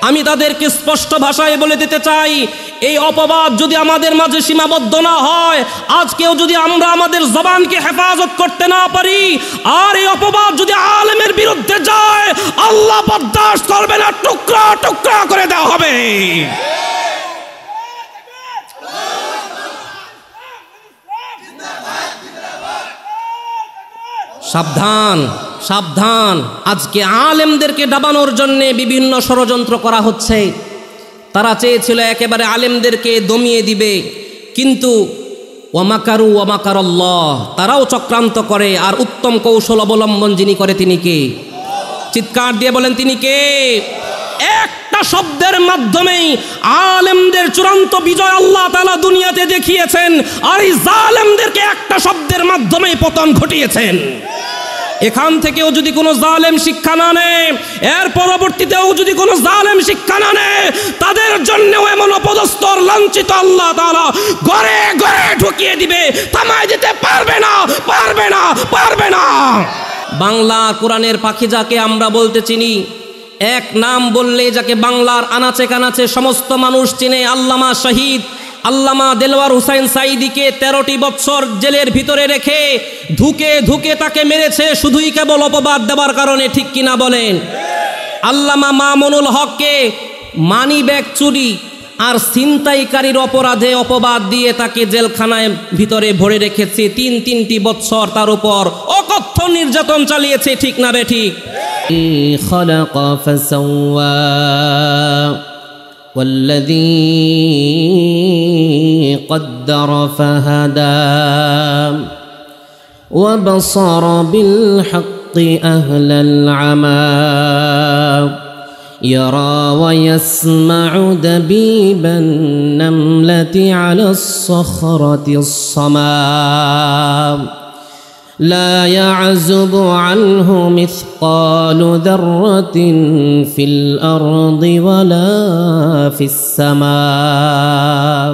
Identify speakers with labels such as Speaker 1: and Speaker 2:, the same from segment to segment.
Speaker 1: আমি তাদেরকে স্পষ্ট ভাষায় বলে দিতে চাই, এই অপবাদ যদি আমাদের মাঝে সীমাবদ্ধ না হয়, আজকেও যদি আমরা আমাদের জবানকে হেফাজত করতে না পারি, আর এই অপবাদ যদি আলেমের বিরুদ্ধে যায়, আল্লাহ বরদাস্ত করবে না, টুকরা টুকরা করে দেওয়া হবে। সাবধান সাবধান, আজকে আলেমদেরকে ডাবানোর জন্য বিভিন্ন ষড়যন্ত্র করা হচ্ছে। তারা চেয়েছিল একেবারে আলেমদেরকে দমিয়ে দিবে, কিন্তু ওয়ামাকারু ওয়ামাকারাল্লাহ, তারাও চক্রান্ত করে। আর উত্তম কৌশল অবলম্বন যিনি করে তিনি কে? চিৎকার দিয়ে বলেন তিনি কে? একটা শব্দের মাধ্যমেই আলেমদের চূড়ান্ত বিজয় আল্লাহ তাআলা দুনিয়াতে দেখিয়েছেন, আর এই জালেমদেরকে একটা শব্দের মাধ্যমেই পতন ঘটিয়েছেন। এখান থেকেও যদি কোনো জালেম শিক্ষা না নেয়, এর পরবর্তীতেও যদি কোনো জালেম শিক্ষা না নেয়, তাদের জন্যও এমন অপদস্থ লাঞ্ছিত আল্লাহ তাআলা ঘরে ঘরে ঢুকিয়ে দিবে, থামায় দিতে পারবে না, পারবে না, পারবে না। বাংলা কোরআনের পাখি যাকে আমরা বলতে চিনি, এক নাম বললে যাকে বাংলার আনাচে কানাচে সমস্ত মানুষ চিনে, আল্লামা শহীদ আল্লামা দেলওয়ার হুসাইন সাঈদীকে 13টি বছর জেলের ভিতরে রেখে ধুকে ধুকে তাকে মেরেছে শুধুই কেবল অপবাদ দেওয়ার কারণে, ঠিক কিনা বলেন? আল্লামা মামুনুল হককে মানি ব্যাগ চুরি আর ছিনতাইকারীর অপরাধে অপবাদ দিয়ে তাকে জেলখানায় ভিতরে ভরে রেখেছে 3টি বছর, তার উপর অকথ্য নির্যাতন চালিয়েছে, ঠিক না বে ঠিক? খালাকা ফাসাওয়া والذي قدر فهدى وبصر بالحق أهل العمى يرى ويسمع دبيب النملة على الصخرة الصمام لا يعزب عنه مثقال ذرة في الأرض ولا في السماء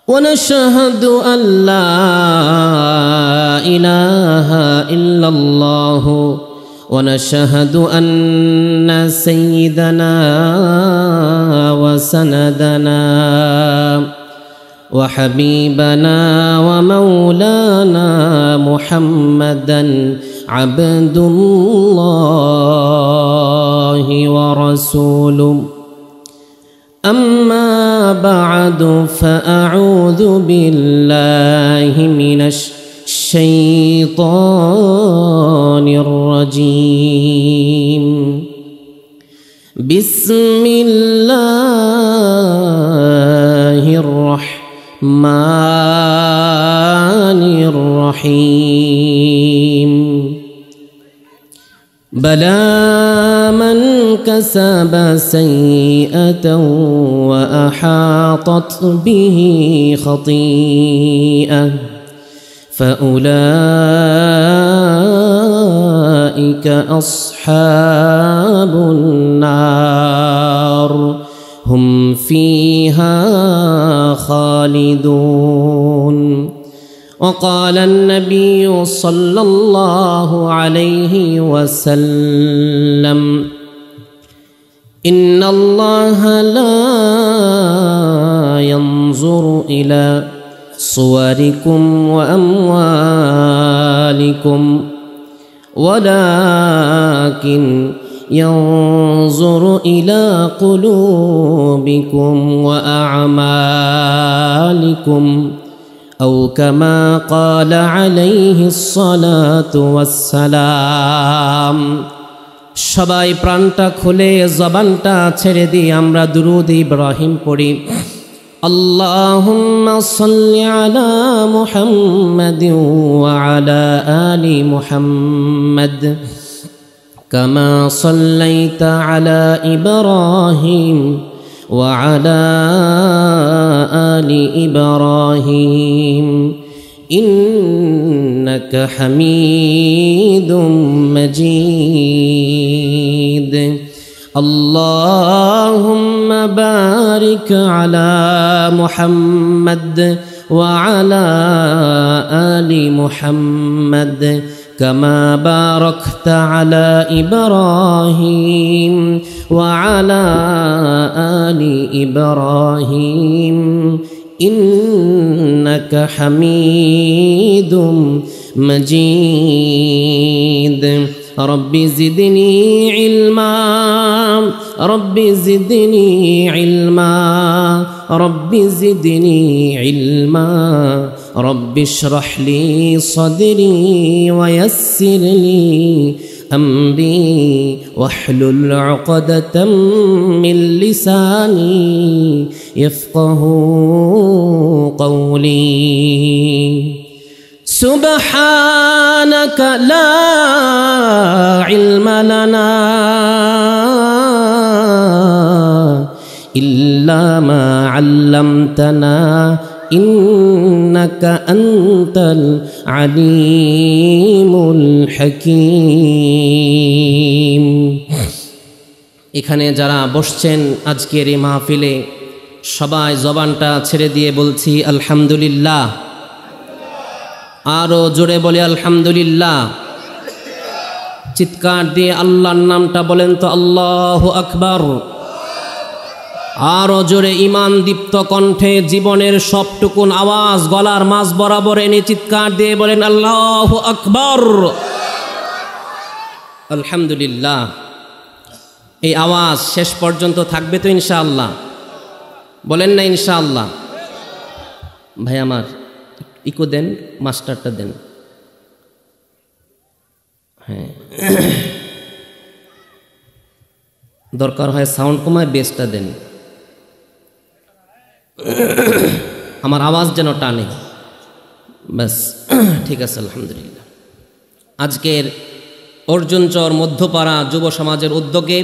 Speaker 1: ونشهد أن لا إله إلا الله ونشهد أن سيدنا وسندنا وحبيبنا ومولانا محمدا عبد الله ورسوله أما بعد فأعوذ بالله من الشيطان الرجيم بسم الله الرحمن الرحيم بلى من كسب سيئة وأحاطت به خطيئة فأولئك أصحاب النار هم فيها خالدون وقال النبي صلى الله عليه وسلم إن الله لا ينظر إلى صوركم وأموالكم ولكن ينظر إلى قلوبكم وأعمالكم أو كما قال عليه الصلاة والسلام সবাই প্রাণটা খুলে জবানটা ছেড়ে দিয়ে আমরা দুরূদ ইব্রাহিম পড়ি। আল্লাহুম্মা সাল্লি আলা মুহাম্মাদিন ওয়া আলা আলি মুহাম্মাদ كما صليت على إبراهيم وعلى آل إبراهيم إنك حميد مجيد اللهم بارك على محمد وعلى آل محمد كما باركت على إبراهيم وعلى آل إبراهيم إنك حميد مجيد رب زدني علما رب زدني علما رب زدني علما رب اشرح لي صدري ويسر لي أمري واحلل عقدة من لساني يفقه قولي سبحانك لا علم لنا إلا ما علمتنا إنك أنت العليم الحكيم এখানে যারা বসছেন আজকের এই মাহফিলে সবাই জবানটা ছেড়ে দিয়ে বলছি আলহামদুলিল্লাহ। আরো জোরে বলে আলহামদুলিল্লাহ। চিৎকার দিয়ে আল্লাহর নামটা বলেন তো আল্লাহু আকবার। আরো জোরে ঈমান দীপ্ত কণ্ঠে জীবনের সবটুকুন আওয়াজ গলার মাঝ বরাবর এনে চিৎকার দিয়ে বলেন আল্লাহু আকবার। আলহামদুলিল্লাহ। এই আওয়াজ শেষ পর্যন্ত থাকবে তো ইনশাআল্লাহ? বলেন না ইনশাআল্লাহ? ভাই আমার ইকো দেন, মাস্টারটা দেন। হ্যাঁ, দরকার হয় সাউন্ড কমায় বেসটা দেন, আমার আওয়াজ যেন টানে। ব্যাস, ঠিক আছে আলহামদুলিল্লাহ। আজকের অর্জুনচর মধ্যপাড়া যুব সমাজের উদ্যোগে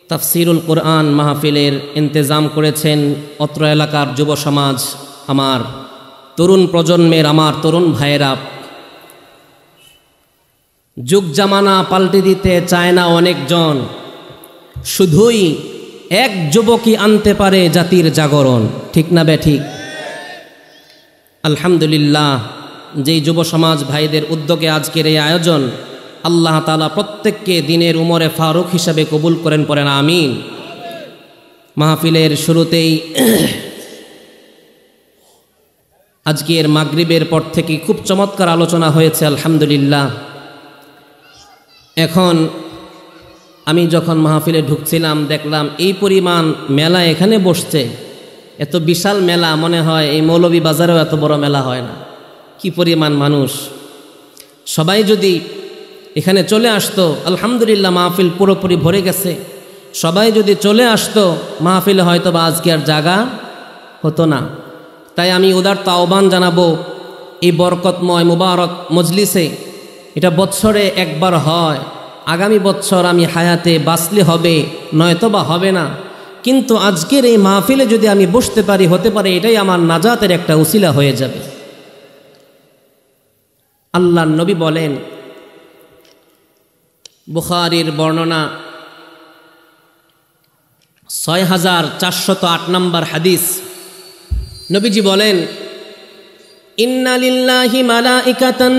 Speaker 1: তাফসিরুল কোরআন মাহফিলের ইন্তেজাম করেছেন অত্র এলাকার যুব সমাজ, আমার তরুণ প্রজন্মের আমার তরুণ ভাইয়েরা। যুগ জামানা পাল্টে দিতে চায় না অনেকজন, শুধুই এক যুবকই আনতে পারে জাতির জাগরণ, ঠিক না বেঠিক? আলহামদুলিল্লাহ, যেই যুব সমাজ ভাইদের উদ্যোগে আজকের এই আয়োজন, আল্লাহ তাআলা প্রত্যেককে দিনের উমরে ফারুক হিসাবে কবুল করেন, পড়েন আমিন। মাহফিলের শুরুতেই আজকের মাগরিবের পর থেকে খুব চমৎকার আলোচনা হয়েছে আলহামদুলিল্লাহ। এখন আমি যখন মাহফিলে ঢুকছিলাম দেখলাম এই পরিমাণ মেলা এখানে বসছে, এত বিশাল মেলা, মনে হয় এই মৌলভী বাজারেও এত বড় মেলা হয় না। কি পরিমাণ মানুষ! সবাই যদি এখানে চলে আসতো, আলহামদুলিল্লাহ মাহফিল পুরোপুরি ভরে গেছে। সবাই যদি চলে আসতো মাহফিলে হয়তো বা আজকে আর জায়গা হতো না। তাই আমি উদারত আহ্বান জানাবো, এই বরকতময় মুবারক মজলিসে, এটা বৎসরে একবার হয়, আগামী বৎসর আমি হায়াতে বাঁচলে হবে, নয়তোবা হবে না। কিন্তু আজকের এই মাহফিলে যদি আমি বসতে পারি, হতে পারে এটাই আমার নাজাতের একটা উসিলা হয়ে যাবে। আল্লাহর নবী বলেন, বুখারীর বর্ণনা 6408 নম্বর হাদিস, নবীজি বলেন, ইন্না লিল্লাহি মালাইকাতান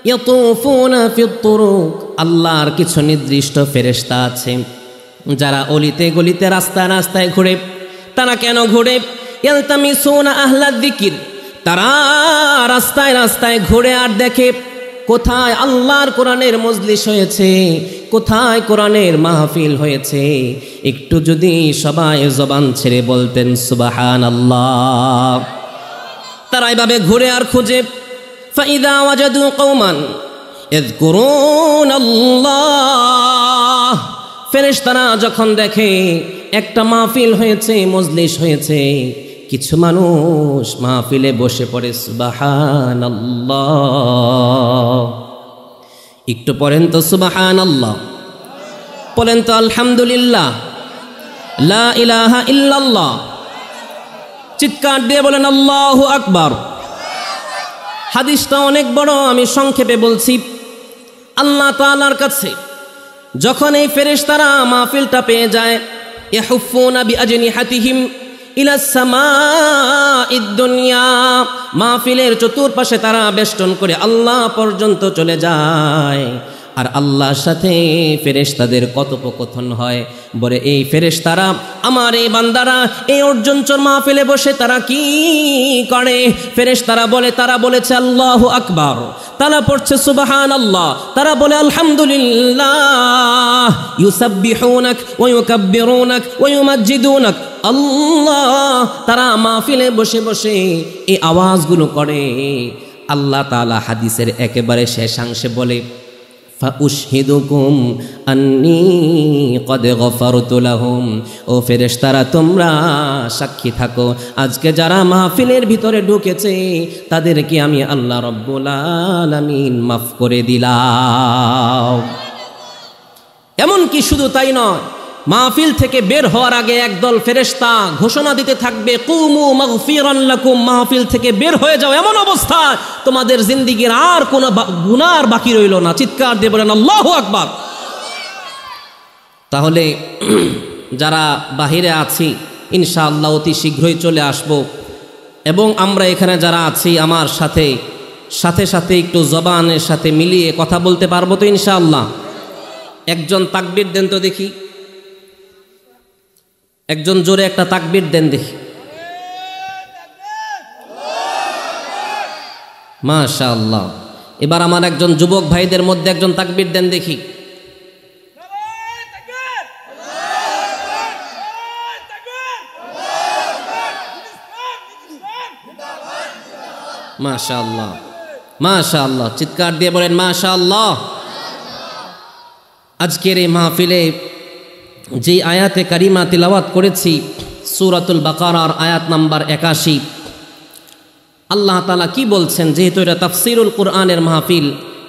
Speaker 1: ইয়াতুফুনা ফিত তুরুক, আল্লাহর কিছু নির্দিষ্ট ফেরেশতা আছে যারা অলিতে গলিতে রাস্তায় রাস্তায় ঘুরে। তারা কেন ঘুরে? ইয়ালতামিসুনা আহলাদ যিকির, তারা রাস্তায় রাস্তায় ঘুরে আর দেখে কোথায় আল্লাহর কোরআনের মজলিস হয়েছে, কোথায় কোরআনের মাহফিল হয়েছে। একটু যদি সবাই জবান ছেড়ে বলতেন সুবহানাল্লাহ। তারা এইভাবে ঘুরে আর খুঁজে। ফাইদা ওয়াজাদু কওমান ইয়াযকুরুনাল্লাহ, ফেরেশতারা যখন দেখে একটা মাহফিল হয়েছে, মজলিস হয়েছে, কিছু মানুষ মাহফিলে বসে পড়ে, সুবহানাল্লাহ। একটু পড়েন তো সুবহানাল্লাহ, বলেন তো আলহামদুলিল্লাহ, লা ইলাহা ইল্লাল্লাহ, চিৎকার দিয়ে বলেন আল্লাহু আকবার। হাদিসটা অনেক বড়, আমি সংক্ষেপে বলছি। আল্লাহ তাআলার কাছে যখন এই ফেরেশতারা মাহফিলটা পেয়ে যায়, ইয়াহুফুনা বিআজনিহাতিহিম, ইলাস সামাইদ দুনিয়া, মাহফিলের চতুর্পাশে তারা বেষ্টন করে আল্লাহ পর্যন্ত চলে যায়। আর আল্লাহর সাথে ফেরেশতাদের কথোপকথন হয়। বলে এই ফেরেশতারা, আমার এই বান্দারা এই অর্জনচর মাহফিলে বসে তারা কি করে? ফেরেশতারা বলে, তারা বলেছে আল্লাহু আকবার, তারা পড়ছে সুবহানাল্লাহ, তারা বলে আলহামদুলিল্লাহ, ইউসাব্বিহুনাক ওয়া ইউকাব্বিরুনাক ওয়া ইউমাজ্জিদুনাক আল্লাহ। তারা মাহফিলে বসে বসে এই আওয়াজগুলো করে। আল্লাহ তাআলা হাদিসের একেবারে শেষাংশে বলে, ফাউশহিদুকুম আন্নী কদ গফারতু লাহুম। ও ফেরেশতারা, তোমরা সাক্ষী থাকো, আজকে যারা মাহফিলের ভিতরে ঢুকেছে তাদেরকে আমি আল্লাহ রব্বুল আলামিন মাফ করে দিলাম। এমনকি শুধু তাই নয়, মাহফিল থেকে বের হওয়ার আগে একদল ফেরেশতা ঘোষণা দিতে থাকবে, কুমু মাগফিরান লাকুম, মাহফিল থেকে বের হয়ে যাও, এমন অবস্থা তোমাদের জিন্দেগির আর কোনো গুনাহ বাকি রইল না। চিৎকার দিয়ে বলেন আল্লাহু আকবার। তাহলে যারা বাহিরে আছি ইনশাআল্লাহ অতি শীঘ্রই চলে আসব, এবং আমরা এখানে যারা আছি আমার সাথে সাথে সাথে একটু জবানের সাথে মিলিয়ে কথা বলতে পারবো তো ইনশাআল্লাহ? একজন তাকবীর দেন তো দেখি, একজন জোরে একটা তাকবীর দেন দেখি। মাশাআল্লাহ। এবার আমার একজন যুবক ভাইদের মধ্যে একজন তাকবীর দেন দেখি। মাশাআল্লাহ, মাশাআল্লাহ, চিৎকার দিয়ে বলেন মাশাআল্লাহ। আজকের এই মাহফিলে যে আয়াতে কারিমা তিলাওয়াত করেছি সূরাতুল বাকারার আয়াত নাম্বার 81, আল্লাহ তাআলা কি বলছেন? যেহেতু এটা তাফসীরুল কুরআনের মাহফিল,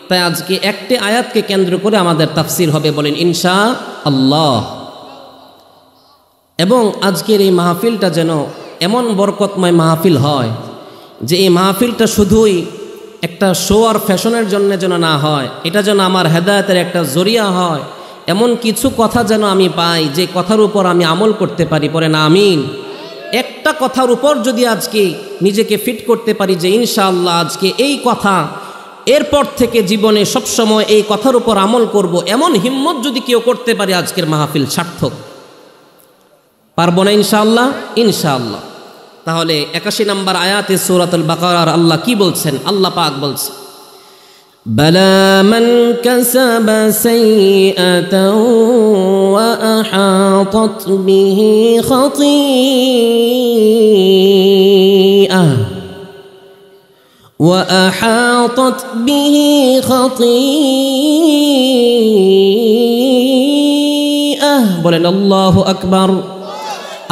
Speaker 1: তাই আজকে একটি আয়াতকে কেন্দ্র করে আমাদের তাফসীর হবে, বলেন ইনশাআল্লাহ। এবং আজকের এই মাহফিলটা যেন এমন বরকতময় মাহফিল হয় যে এই মাহফিলটা শুধুই একটা শো আর ফ্যাশনের জন্য যেন না হয়, এটা যেন আমার হেদায়েতের একটা জরিয়া হয়। এমন কিছু কথা যেন আমি পাই যে কথার উপর আমি আমল করতে পারি, পড়েন আমিন। একটা কথার উপর যদি আজকে নিজেকে ফিট করতে পারি যে ইনশাআল্লাহ আজকে এই কথা, এরপর থেকে জীবনে সবসময় এই কথার উপর আমল করব, এমন হিম্মত যদি কেউ করতে পারে, আজকের মাহফিল সার্থক। পারবো না ইনশাআল্লাহ? ইনশাআল্লাহ। তাহলে 81 নম্বর আয়াতে সূরাতুল বাকারার আল্লাহ কি বলছেন? আল্লাহ পাক বলছেন, বালা মান কাসাবা সাইয়্যাতান ওয়া আহাতাত বিহি খাতিআহ ওয়া আহাতাত বিহি খাতিআহ। বলেন আল্লাহু আকবার।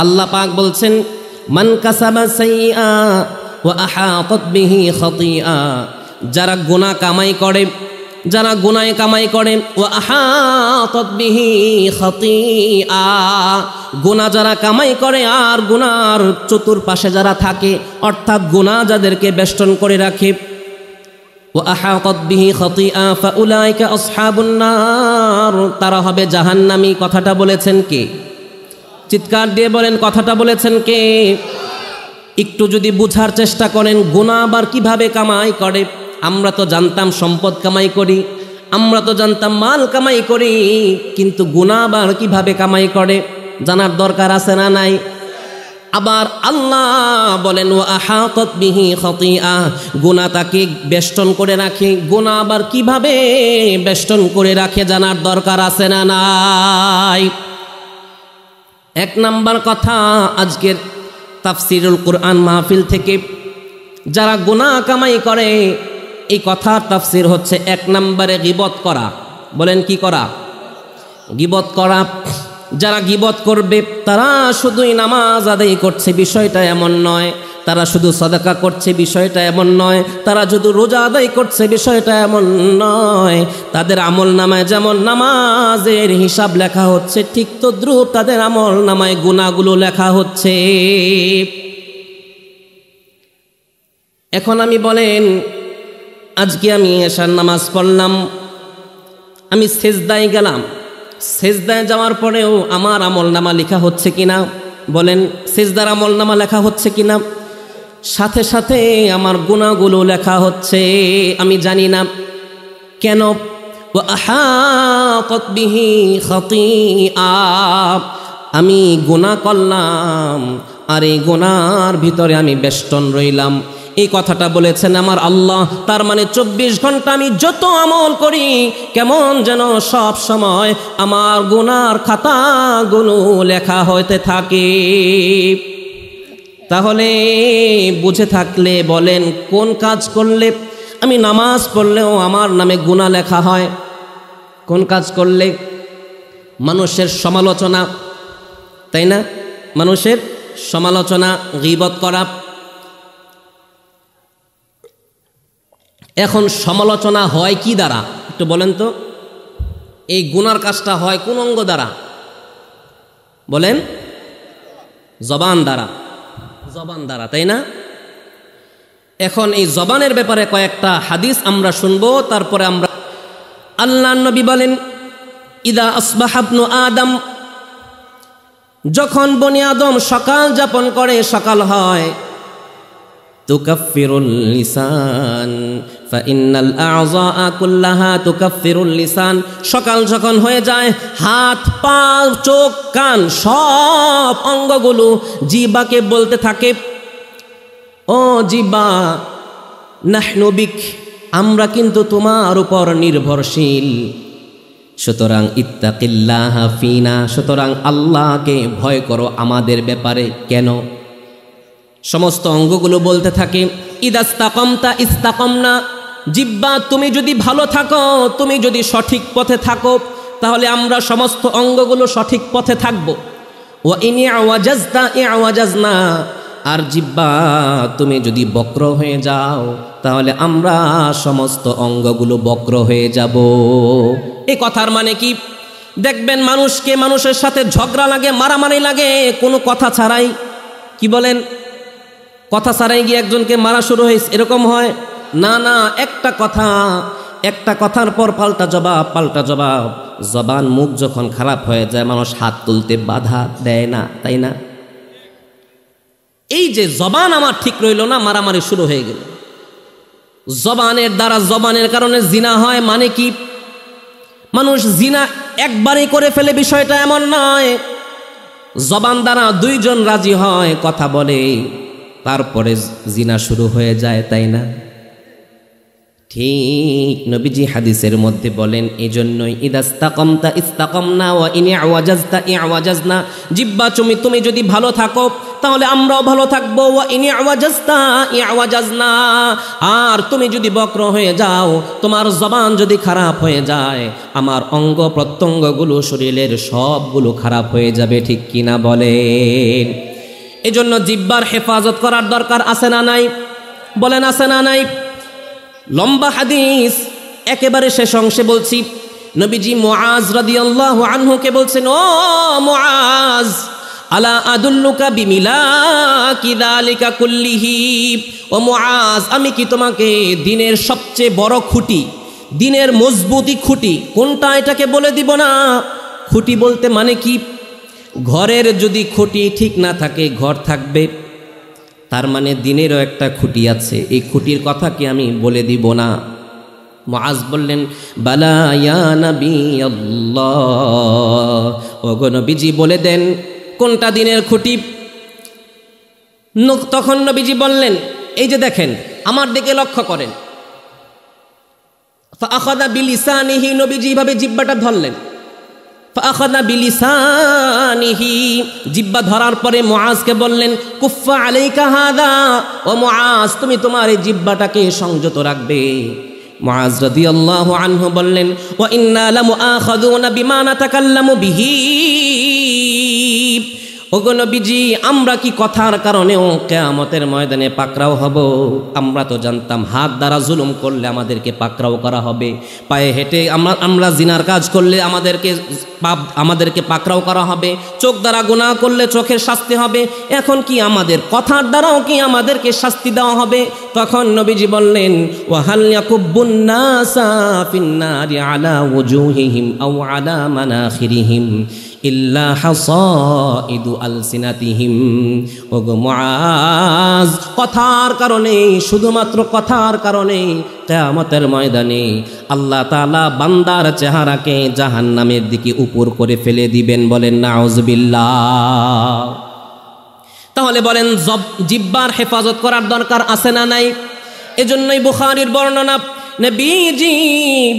Speaker 1: আল্লাহ পাক বলছেন, মান কাসাবা সাইয়্যা ওয়া আহাতাত বিহি খাতিআ, যারা গুনাহ কামাই করে, যারা গুনায় কামাই করে, ওয়া আহাতাত বিহি খাতিআ, গুনাহ যারা কামাই করে আর গুনার চতুর্পাশে যারা থাকে, অর্থাৎ গুনাহ যাদেরকে বেষ্টন করে রাখে, ওয়া আহাতাত বিহি খাতিআ ফাউলাইকা আসহাবুন নার, তারা হবে জাহান্নামী। কথাটা বলেছেন কে? চিৎকার দিয়ে বলেন, কথাটা বলেছেন কে? একটু যদি বুঝার চেষ্টা করেন গুনাহ আবার কিভাবে কামাই করে। আমরা তো জানতাম সম্পদ কামাই করি, আমরা তো জানতাম মাল কামাই করি, কিন্তু গুনাহ আবার কিভাবে কামাই করে জানার দরকার আছে না নাই? আবার আল্লাহ বলেন ওয়া আহাতাত বিহি খাতিআ, গুনাহ তাকে বেষ্টন করে রাখে, গুনাহ আবার কিভাবে বেষ্টন করে রাখে জানার দরকার আছে না নাই? এক নাম্বার কথা, আজকের তাফসীরুল কুরআন মাহফিল থেকে যারা গুনাহ কামাই করে, এই কথার তাফসীর হচ্ছে এক নম্বরে গীবত করা। বলেন কি করা? গীবত করা। যারা গীবত করবে তারা শুধুই নামাজ আদায় করছে বিষয়টা এমন নয়, তারা শুধু সাদাকা করছে বিষয়টা এমন নয়, তারা শুধু রোজা আদায় করছে বিষয়টা এমন নয়। তাদের আমল নামায় যেমন নামাজের হিসাব লেখা হচ্ছে, ঠিক তদ্রূপ তাদের আমল নামায় গুনাহগুলো লেখা হচ্ছে। এখন আমি বলেন, আজকে আমি এশার নামাজ পড়লাম, আমি সেজদায় গেলাম, সেজদায় যাওয়ার পরেও আমার আমল নামা লেখা হচ্ছে কিনা? বলেন সিজদার আমলনামা লেখা হচ্ছে কিনা? সাথে সাথে আমার গুনাহগুলো লেখা হচ্ছে, আমি জানি না কেন। ওয়া আহাতাত বিহি খাতিআ, আমি গুনাহ করলাম আর এই গুনার ভিতরে আমি বেষ্টন রইলাম। এই কথাটা বলেছেন আমার আল্লাহ। তার মানে 24 ঘন্টা আমি যত আমল করি কেমন যেন সব সময় আমার গুনার খাতাগুলো লেখা হতে থাকে। তাহলে বুঝে থাকলে বলেন কোন কাজ করলে, আমি নামাজ পড়লেও আমার নামে গুনাহ লেখা হয়? কোন কাজ করলে? মানুষের সমালোচনা, তাই না? মানুষের সমালোচনা, গীবত করা। এখন সমালোচনা হয় কি দ্বারা একটু বলেন তো? এই গুনার কাজটা হয় কোন অঙ্গ দ্বারা বলেন? জবান দ্বারা, জবান দ্বারা, তাই না? এখন এই জবানের ব্যাপারে কয়েকটা হাদিস আমরা শুনবো, তারপরে আমরা। আল্লাহর নবী বলেন, ইদা আসবাহা ইবনু আদম, যখন বনি আদম সকাল যাপন করে, সকাল হয়, তুকাফিরুল লিসান ফাইন্নাল আ'যা কুল্লাহা তুকাফিরুল লিসান। সকাল যখন হয়ে যায়, হাত পা চোখ কান সব অঙ্গগুলো জিহ্বাকে বলতে থাকে, ও জিহ্বা নাহনু বিক, আমরা কিন্তু তোমার উপর নির্ভরশীল, সুতরাং ইত্তাকিল্লাহা ফিনা, সুতরাং আল্লাহকে ভয় করো আমাদের ব্যাপারে। কেন? সমস্ত অঙ্গগুলো বলতে থাকে, ইদাস্তাকামতা ইস্তাকামনা, জিহ্বা তুমি যদি ভালো থাকো, তুমি যদি সঠিক পথে থাকো, তাহলে আমরা সমস্ত অঙ্গগুলো সঠিক পথে থাকব। ওয়া ইন ইয়াওয়াজাজতা ইয়াওয়াজাজনা, আর জিহ্বা তুমি যদি বক্র হয়ে যাও, তাহলে আমরা সমস্ত অঙ্গগুলো বক্র হয়ে যাব। এই কথার মানে কি? দেখবেন মানুষকে মানুষের সাথে ঝগড়া লাগে, মারামারি লাগে কোনো কথা ছাড়াই। কি বলেন? কথা ছাড়াই গিয়ে একজনকে মারা শুরু হয়েছে, এরকম হয় না? না, একটা কথা, একটা কথার পর পাল্টা জবাব, পাল্টা জবাব। জবান মুখ যখন খারাপ হয়ে যায়, মানুষ হাত তুলতে বাধা দেয় না, তাই না? এই যে জবান আমার ঠিক রইল না, মারামারি শুরু হয়ে গেল। জবানের দ্বারা, জবানের কারণে জিনা হয় মানে কি? মানুষ জিনা একবারই করে ফেলে, বিষয়টা এমন নয়। জবান দ্বারা দুইজন রাজি হয়, কথা বলে, তারপরে জিনা শুরু হয়ে যায়, তাই না? ঠিক নবীজি হাদিসের মধ্যে বলেন, এজন্যই ইদাস্তাকামতা ইস্তাকামনা ওয়া ইন ইয়াওয়াজাজতা ইয়াওয়াজাজনা, জিহ্বা তুমি যদি ভালো থাকো তাহলে আমরাও ভালো থাকবো। ওয়া ইন ইয়াওয়াজাজতা ইয়াওয়াজাজনা, আর তুমি যদি বক্র হয়ে যাও, তোমার জবান যদি খারাপ হয়ে যায়, আমার অঙ্গ প্রত্যঙ্গগুলো শরীরের সবগুলো খারাপ হয়ে যাবে। ঠিক কিনা বলেন? এজন্য জিহ্বার হেফাজত করার দরকার আছে না নাই? বলেন আছে না নাই? লম্বা হাদিস, একেবারে শেষ অংশে বলছি। নবীজি মুআজ রাদিয়াল্লাহু আনহুকে বলছেন, ও মুআজ, আলা আদুল্লুকা বিমিলাকি যালিকা কুল্লিহি, ও মুআজ, আমি কি তোমাকে দিনের সবচেয়ে বড় খুঁটি, দিনের মজবুতি খুঁটি কোনটা এটাকে বলে দিব না? খুঁটি বলতে মানে কি? ঘরের যদি খুঁটি ঠিক না থাকে, ঘর থাকবে? তার মানে দিনেরও একটা খুঁটি আছে, এই খুঁটির কথা কি আমি বলে দিব না? মুআজ বললেন, বালা ইয়া নবী আল্লাহ, ওগো নবীজি বলে দেন কোনটা দিনের খুঁটি। তখন নবীজি বললেন, এই যে দেখেন, আমার দিকে লক্ষ্য করেন। ফাআখাযা বিলিসানিহি, নবীজি এইভাবে জিহ্বাটা ধরলেন। ফাআখাযা বিলিসানিহি, জিহ্বা ধরার পরে মুআজকে বললেন, কুফা আলাইকা হাযা, ও মুআজ, তুমি তোমার এই জিহ্বাটাকে সংযত রাখবে। মুআজ রাদিয়াল্লাহু আনহু বললেন, ওয়া ইন্না লামুআখাযুনা বিমা নাতাকাল্লামু বিহি, ওগো নবীজি, আমরা কি কথার কারণেও কিয়ামতের ময়দানে পাকড়াও হব? আমরা তো জানতাম হাত দ্বারা জুলুম করলে আমাদেরকে পাকড়াও করা হবে, পায়ে হেঁটে আমরা জিনার কাজ করলে আমাদেরকে পাকড়াও করা হবে, চোখ দ্বারা গুনাহ করলে চোখের শাস্তি হবে। এখন কি আমাদের কথার দ্বারাও কি আমাদেরকে শাস্তি দেওয়া হবে? তখন নবীজি বললেন, ওয়া হাল ইয়াকুব্বুন নাসা ফিন নারি আলা ওয়ুজুহিহিম আও আলা মানাখিরিহিম ইল্লা হাসাইদু আলসিনাতিহিম। ওগো মুআজ, কথার কারণে, শুধুমাত্র কথার কারণে কিয়ামতের ময়দানে আল্লাহ তাআলা বান্দার চেহারাকে জাহান্নামের দিকে উপর করে ফেলে দিবেন। বলেন নাউযুবিল্লাহ। তাহলে বলেন জিহ্বার হেফাজত করার দরকার আছে না নাই? এজন্যই বুখারীর বর্ণনা, নবীজি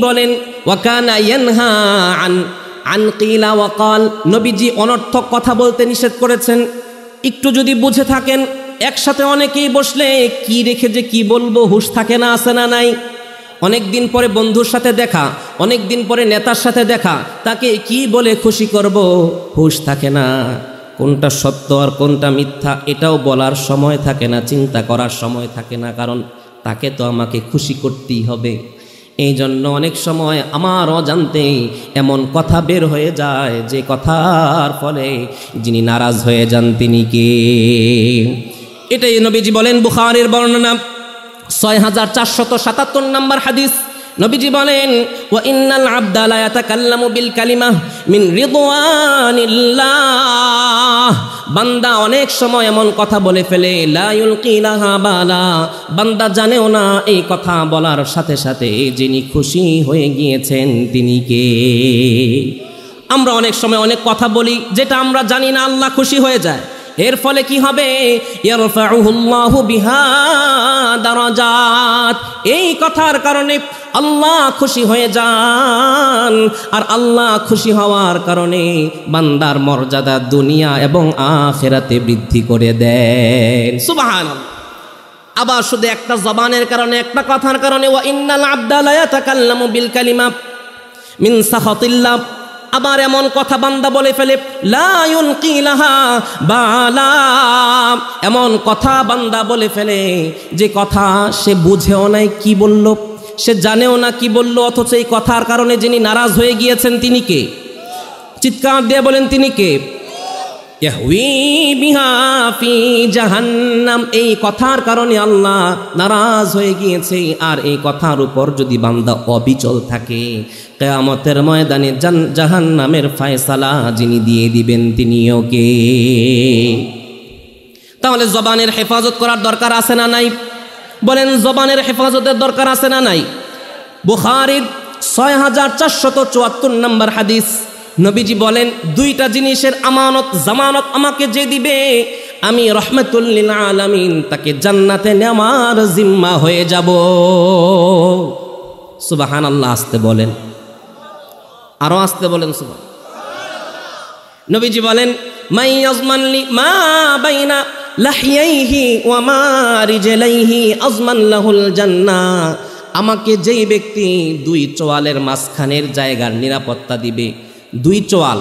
Speaker 1: বলেন ওয়া কানা ইয়ানহা আন কিলা ওয়া ক্বাল, নবীজি অনর্থক কথা বলতে নিষেধ করেছেন। একটু যদি বুঝে থাকেন, একসাথে অনেকেই বসলে কি রেখে যে কি বলবো হুঁশ থাকে না, আছে না নাই? অনেক দিন পরে বন্ধুর সাথে দেখা, অনেক দিন পরে নেতার সাথে দেখা, তাকে কি বলে খুশি করব হুঁশ থাকে না। কোনটা সত্য আর কোনটা মিথ্যা এটাও বলার সময় থাকে না, চিন্তা করার সময় থাকে না, কারণ তাকে তো আমাকে খুশি করতেই হবে। এই জন্য অনেক সময় আমার অজান্তেই এমন কথা বের হয়ে যায় যে কথার ফলে যিনি নারাজ হয়ে যান তিনি কে? এটাই নবীজি বলেন, বুখারীর বর্ণনা 6477 নম্বর হাদিস। নবীজি বলেন ওয়া ইন্নাল আবদা লা ইয়াতাকাল্লামু বিল কালিমাহ মিন রিদওয়ানিল্লাহ, বান্দা অনেক সময় এমন কথা বলে ফেলে, লা ইউলকি লাহা বালা, বান্দা জানেও না এই কথা বলার সাথে সাথে যিনি খুশি হয়ে গিয়েছেন তিনি কে। আমরা অনেক সময় অনেক কথা বলি যেটা আমরা জানি না আল্লাহ খুশি হয়ে যায়। এর ফলে কি হবে? ইয়ারফাউহুল্লাহু বিহা দারাজাত, এই কথার কারণে আল্লাহ খুশি হয়ে যান, আর আল্লাহ খুশি হওয়ার কারণে বান্দার মর্যাদা দুনিয়া এবং আখিরাতে বৃদ্ধি করে দেন। সুবহানাল্লাহ। আবার শুধু একটা জবানের কারণে, একটা কথার কারণে ওয়া ইন্নাল আবদা লা ইয়াতাকাল্লামু বিল কালিমা মিন সাখাতিল্লাহ, আবার এমন কথা বান্দা বলে ফেলে লা ইউলকি লাহা বালা, এমন কথা বান্দা বলে ফেলে যে কথা সে বুঝেও নাই কি বলল, সে জানেও না কি বলল, অথচ এই কথার কারণে যিনি নারাজ হয়ে গিয়েছেন তিনি কে? চিৎকার দিয়ে বলেন তিনি কে? ইয়াহউই বিহা ফি জাহান্নাম, এই কথার কারণে আল্লাহ নারাজ হয়ে গিয়েছে। আর এই কথার উপর যদি বান্দা অবিচল থাকে, কিয়ামতের ময়দানে জাহান্নামের ফয়সালা যিনি দিয়ে দিবেন তিনিও কে? তাহলে জবানের হেফাজত করার দরকার আছে না নাই? বলেন জবানের হেফাজতের দরকার আছে না নাই? বুখারীর 6474 নম্বর হাদিস, নবীজি বলেন দুইটা জিনিসের আমানত জামানত আমাকে যে দিবে, আমি রহমাতুল লিল আলামিন তাকে জান্নাতে নেওয়ার জিম্মা হয়ে যাব। সুবহানাল্লাহ। আসতে বলেন, আরো আসতে বলেন সুবহানাল্লাহ। নবীজি বলেন মান ইয়াজমান লি মা বাইনা লাহিয়াইহি ওয়া মা রিজলাইহি আজমান লাহুল জান্নাহ, আমাকে যেই ব্যক্তি দুই চোয়ালের মাঝখানের জায়গার নিরাপত্তা দিবে, দুই চোয়াল,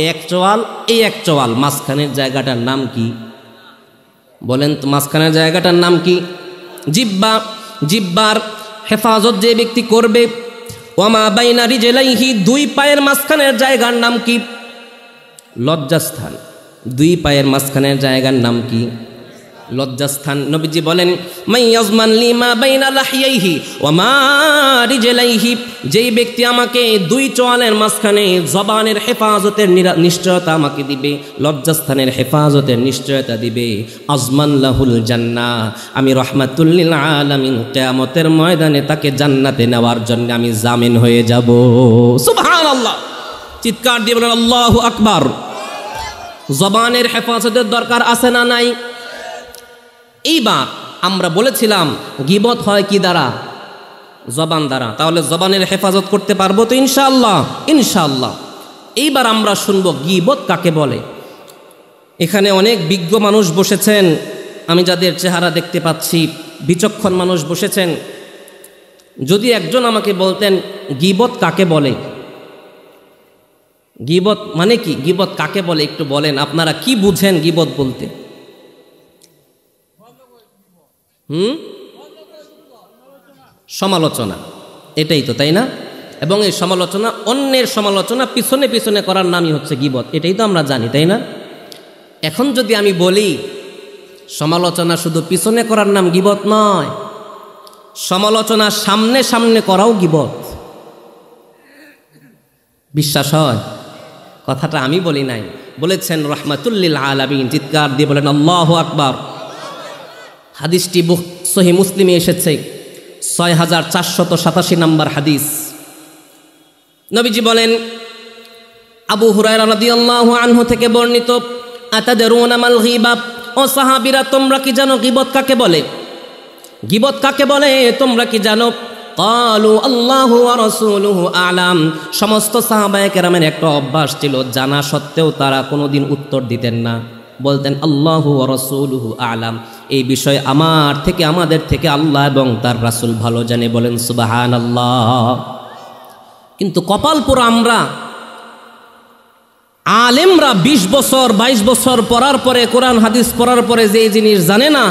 Speaker 1: এক চোয়াল এই এক চোয়াল, মাঝখানের জায়গাটার নাম কি? বলেন তো মাঝখানের জায়গাটার নাম কি? জিহ্বা। জিহ্বার হেফাজত যে ব্যক্তি করবে, ওয়ামা বাইনা রিজলাইহি, দুই পায়ের মাঝখানের জায়গার নাম কি? লজ্জাস্থান। দুই পায়ের মাঝখানের জায়গার নাম কি? লজ্জাস্থান। নবীজি বলেন মান ইয়াজমান লি মা বাইনা লাহিয়াইহি ওয়া মা রিজলাইহি, যেই ব্যক্তি আমাকে দুই চোয়ালের মাঝখানে জবানের হেফাজতের নিশ্চয়তা আমাকে দিবে, লজ্জাস্থানের হেফাজতের নিশ্চয়তা দিবে, আজমান লাহুল জান্নাহ, আমি রহমাতুল লিল আলামিন কিয়ামতের ময়দানে তাকে জান্নাতে নেওয়ার জন্য আমি জামিন হয়ে যাব। সুবহানাল্লাহ। চিৎকার দিয়ে বলেন আল্লাহু আকবার। জবানের হেফাজতের দরকার আছে না নাই? এইবার আমরা বলেছিলাম গীবত হয় কি দ্বারা? জবান দ্বারা। তাহলে জবানের হেফাজত করতে পারবো তো ইনশাআল্লাহ? ইনশাআল্লাহ। এইবার আমরা শুনবো গীবত কাকে বলে। এখানে অনেক বিজ্ঞ মানুষ বসেছেন, আমি যাদের চেহারা দেখতে পাচ্ছি বিচক্ষণ মানুষ বসেছেন। যদি একজন আমাকে বলতেন গীবত কাকে বলে, গীবত মানে কি, গীবত কাকে বলে একটু বলেন, আপনারা কি বুঝেন গীবত বলতে? সমালোচনা, এটাই তো, তাই না? এবং এই সমালোচনা, অন্যের সমালোচনা পিছনে পিছনে করার নামই হচ্ছে গীবত, এটাই তো আমরা জানি, তাই না? এখন যদি আমি বলি সমালোচনা শুধু পিছনে করার নাম গীবত নয়, সমালোচনা সামনে সামনে করাও গীবত, বিশ্বাস হয়? কথাটা আমি বলি নাই, বলেছেন রাহমাতুল্লিল আলামিন। চিৎকার দিয়ে বলেন আল্লাহু আকবার। হাদিসটি সহিহ মুসলিমে এসেছে, 6487 নম্বর হাদিস। নবীজি বলেন, আবু হুরায়রা রাদিয়াল্লাহু আনহু থেকে বর্ণিত, আতাদরুনা মাল গীবা, ও সাহাবীরা তোমরা কি জানো গীবত কাকে বলে? গীবত কাকে বলে তোমরা কি জানো? ক্বালু আল্লাহু ওয়া রাসূলুহু আ'লাম। সমস্ত সাহাবায়ে কেরামের একটা অভ্যাস ছিল, জানা সত্ত্বেও তারা কোনোদিন উত্তর দিতেন না, বলতেন আল্লাহু ওয়া রাসূলুহু আ'লাম। এই বিষয়ে আমার থেকে, আমাদের থেকে আল্লাহ এবং তার রাসূল ভালো জানে, বলেন সুবহানাল্লাহ। কিন্তু কপাল পুরো আমরা আলেমরা 20 বছর 22 বছর পড়ার পরে, কোরআন হাদিস পড়ার পরে যে জিনিস জানে না,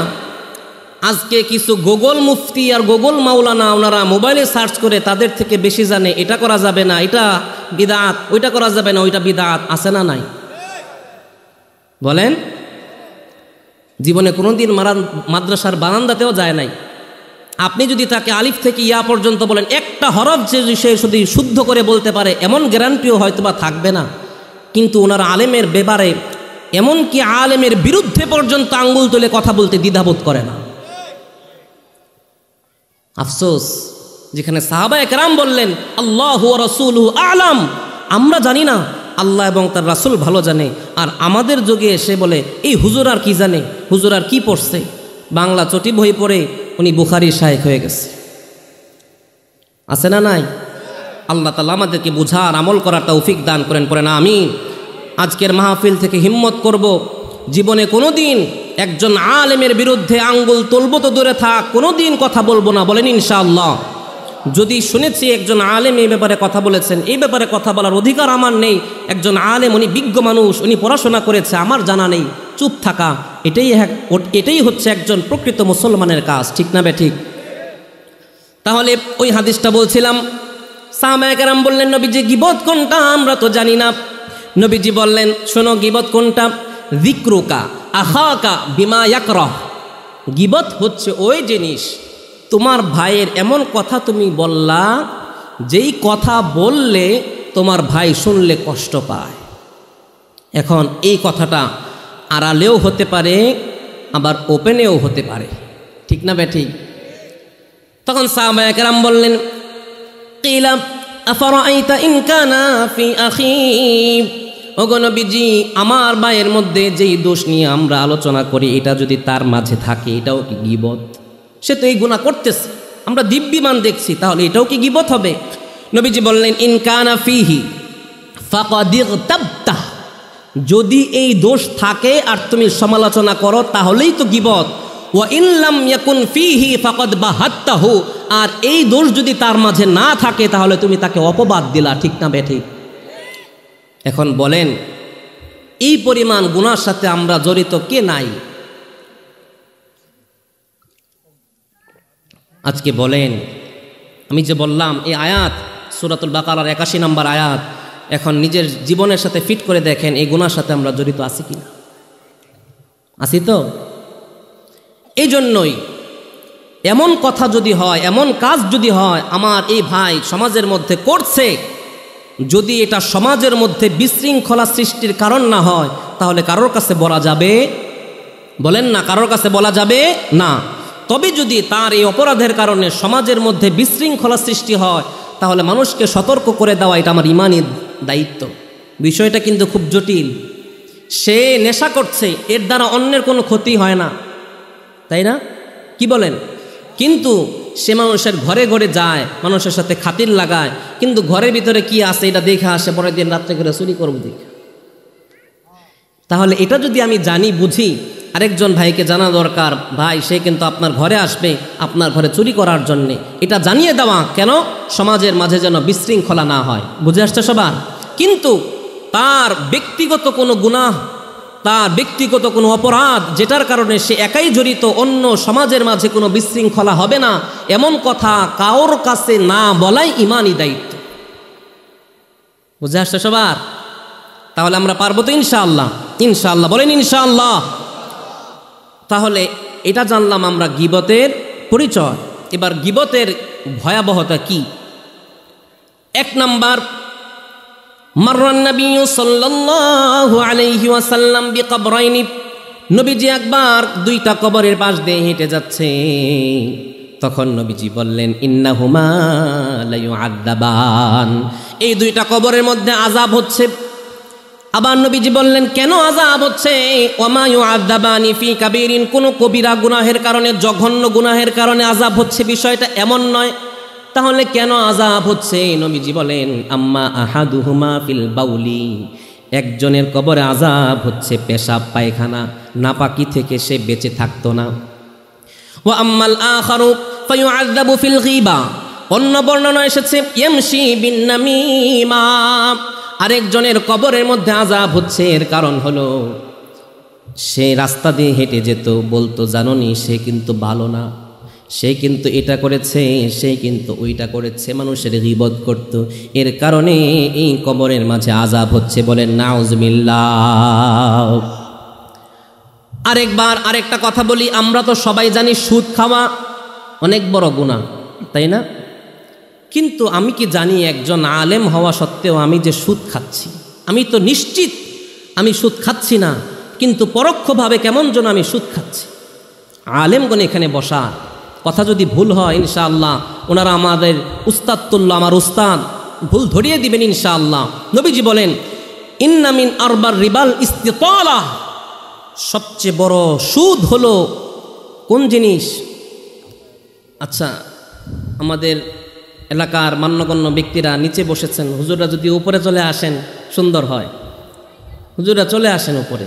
Speaker 1: আজকে কিছু গুগল মুফতি আর গুগল মাওলানা ওনারা মোবাইলে সার্চ করে তাদের থেকে বেশি জানে। এটা করা যাবে না, এটা বিদআত, ওইটা করা যাবে না, ওইটা বিদআত। আছে না নাই? বলেন। জীবনে কোনোদিন মাদ্রাসার বারান্দাতেও যায় নাই। আপনি যদি তাকে আলিফ থেকে ইয়া পর্যন্ত বলেন, একটা হরফ যে সে শুধু শুদ্ধ করে বলতে পারে, এমন গ্যারান্টিও হয়তো বা থাকবে না। কিন্তু ওনারা আলেমের ব্যাপারে, এমনকি আলেমের বিরুদ্ধে পর্যন্ত আঙ্গুল তুলে কথা বলতে দ্বিধাবোধ করে না। আফসোস, যেখানে সাহাবায়ে কেরাম বললেন আল্লাহু ওয়া রাসূলুহু আ'লাম, আমরা জানি না, আল্লাহ এবং তার রাসূল ভালো জানে। আর আমাদের যুগে এসে বলে এই হুজুর আর কি জানে, হুজুর আর কি পড়ছে, বাংলা চটি বই পড়ে উনি বুখারী শায়েখ হয়ে গেছে। আছে না নাই? আল্লাহ তাআলা আমাদেরকে বুঝার, আমল করার তৌফিক দান করেন, পড়েন আমিন। আজকের মাহফিল থেকে হিম্মত করব, জীবনে কোনোদিন একজন আলেমের বিরুদ্ধে আঙ্গুল তুলব তো দূরে থাক, কোনোদিন কথা বলবো না, বলেন ইনশাআল্লাহ। যদি শুনেছি একজন আলেম এই ব্যাপারে কথা বলেছেন, এই ব্যাপারে কথা বলার অধিকার আমার নেই। একজন আলেম, উনি বিজ্ঞ মানুষ, উনি পড়াশোনা করেছে, আমার জানা নেই, চুপ থাকা, এটাই হচ্ছে একজন প্রকৃত মুসলমানের কাজ, ঠিক না বেঠিক? তাহলে ওই হাদিসটা বলছিলাম, সাহাবায়ে কেরাম বললেন নবীজি গীবত কোনটা আমরা তো জানি না। নবীজি বললেন শোনো গীবত কোনটা, যিকরুকা আখাকা বিমা ইয়াকরাহ। গীবত হচ্ছে ওই জিনিস, তোমার ভাইয়ের এমন কথা তুমি বললা, যেই কথা বললে তোমার ভাই শুনলে কষ্ট পায়। এখন এই কথাটা আড়ালেও হতে পারে, আবার ওপেনেও হতে পারে, ঠিক না বেঠিক? তখন সাহাবায়ে কেরাম বললেন, কিলা আফারাআইতা ইন কানা ফি আখি। ওগো নবীজি, আমার ভাইয়ের মধ্যে যেই দোষ নিয়ে আমরা আলোচনা করি, এটা যদি তার মাঝে থাকে, এটাও কি গীবত? সে তো এই গুনাহ করতেছে, আমরা দিব্যমান দেখছি, তাহলে এটাও কি গীবত হবে? নবীজি বললেন ইন কানা ফিহি ফাকাদ ইগতাবতা। যদি এই দোষ থাকে আর তুমি সমালোচনা করো, তাহলেই তো গীবত। ওয়া ইন লাম ইয়াকুন ফিহি ফাকাদ বাহাত্তাহু। আর এই দোষ যদি তার মাঝে না থাকে, তাহলে তুমি তাকে অপবাদ দিলা, ঠিক না বেঠিক? এখন বলেন, এই পরিমাণ গুনার সাথে আমরা জড়িত কে নাই? আজকে বলেন, আমি যে বললাম এই আয়াত সূরাতুল বাকারার 81 নম্বর আয়াত, এখন নিজের জীবনের সাথে ফিট করে দেখেন, এই গুনার সাথে আমরা জড়িত আছি কিনা? আছি তো? এই জন্যই এমন কথা যদি হয়, এমন কাজ যদি হয়, আমার এই ভাই সমাজের মধ্যে করছে, যদি এটা সমাজের মধ্যে বিশৃঙ্খলা সৃষ্টির কারণ না হয়, তাহলে কারোর কাছে বলা যাবে? বলেন না, কারোর কাছে বলা যাবে না। তবে যদি তার এই অপরাধের কারণে সমাজের মধ্যে বিশৃঙ্খলা সৃষ্টি হয়, তাহলে মানুষকে সতর্ক করে দেওয়া এটা আমার ইমানি দায়িত্ব। বিষয়টা কিন্তু খুব জটিল। সে নেশা করছে, এর দ্বারা অন্যের কোনো ক্ষতি হয় না, তাই না? কি বলেন? কিন্তু সে মানুষের ঘরে ঘরে যায়, মানুষের সাথে খাতির লাগায়, কিন্তু ঘরের ভিতরে কি আছে এটা দেখে আসে, পরের দিন রাত্রে করে চুরি করবো দেখে। তাহলে এটা যদি আমি জানি, বুঝি, আরেকজন ভাইকে জানা দরকার, ভাই সে কিন্তু আপনার ঘরে আসবে আপনার ঘরে চুরি করার জন্যে, এটা জানিয়ে দেওয়া। কেন? সমাজের মাঝে যেন বিশৃঙ্খলা না হয়। বুঝে আসছে সবার? কিন্তু তার ব্যক্তিগত কোনো গুনাহ, তার ব্যক্তিগত কোনো অপরাধ, যেটার কারণে সে একাই জড়িত, অন্য সমাজের মাঝে কোনো বিশৃঙ্খলা হবে না, এমন কথা কারোর কাছে না বলাই ইমানি দায়িত্ব। বুঝে আসছে সবার? তাহলে আমরা পারবো তো ইনশাআল্লাহ? ইনশাআল্লাহ বলেন ইনশাআল্লাহ। তাহলে এটা জানলাম আমরা গীবতের পরিচয়। এবার গীবতের ভয়াবহতা কি? 1 নাম্বার, মাররান নবী সাল্লাল্লাহু আলাইহি ওয়াসাল্লাম বিকবরাইনি, নবীজি একবার দুইটা কবরের পাশ দিয়ে হেঁটে যাচ্ছে। তখন নবীজি বললেন ইন্নাহুমা লা ইউআযাবান, এই দুইটা কবরের মধ্যে আযাব হচ্ছে। আবার নবীজি বললেন কেন আযাব হচ্ছে? ওয়ামা ইউআযাবানি ফি কাবীরিন, কোনো কবিরা গুনাহের কারণে, জঘন্য গুনাহের কারণে আযাব হচ্ছে, বিষয়টা এমন নয়। তাহলে কেন আযাব হচ্ছে? নবীজি বলেন আম্মা আহাদুহুমা ফিল বাউলি, একজনের কবরে আযাব হচ্ছে পেশাব পায়খানা, নাপাকি থেকে সে বেঁচে থাকতো না। ওয়া আম্মাল আখারু ফায়ুআযাবু ফিল গীবা, অন্য বর্ণনা এসেছে ইয়ামশি বিন নামিমা, আরেকজনের কবরের মধ্যে আযাব হচ্ছে, এর কারণ হলো সে রাস্তা দিয়ে হেঁটে যেত, বলতো জানোনি সে কিন্তু ভালো না, সে কিন্তু এটা করেছে, সে কিন্তু ওইটা করেছে, মানুষের গীবত করত, এর কারণে এই কবরের মাঝে আযাব হচ্ছে। বলেন নাউজুবিল্লাহ। আরেকটা কথা বলি, আমরা তো সবাই জানি সুদ খাওয়া অনেক বড় গুনাহ, তাই না? কিন্তু আমি কি জানি একজন আলেম হওয়া সত্ত্বেও আমি যে সুদ খাচ্ছি, আমি তো নিশ্চিত আমি সুদ খাচ্ছি না, কিন্তু পরোক্ষভাবে কেমন যেন আমি সুদ খাচ্ছি। আলেমগণ এখানে বসা, কথা যদি ভুল হয় ইনশাআল্লাহ ওনারা আমাদের উস্তাদ তুল্য, আমার উস্তাদ ভুল ধরিয়ে দিবেন ইনশাআল্লাহ। নবীজি বলেন ইন্না মিন আরবার রিবাল ইস্তিতালা, সবচেয়ে বড় সুদ হলো কোন জিনিস? আচ্ছা, আমাদের এলাকার মান্যগণ্য ব্যক্তিরা নিচে বসেছেন, হুজুররা যদি উপরে চলে আসেন সুন্দর হয়। হুজুররা চলে আসেন উপরে,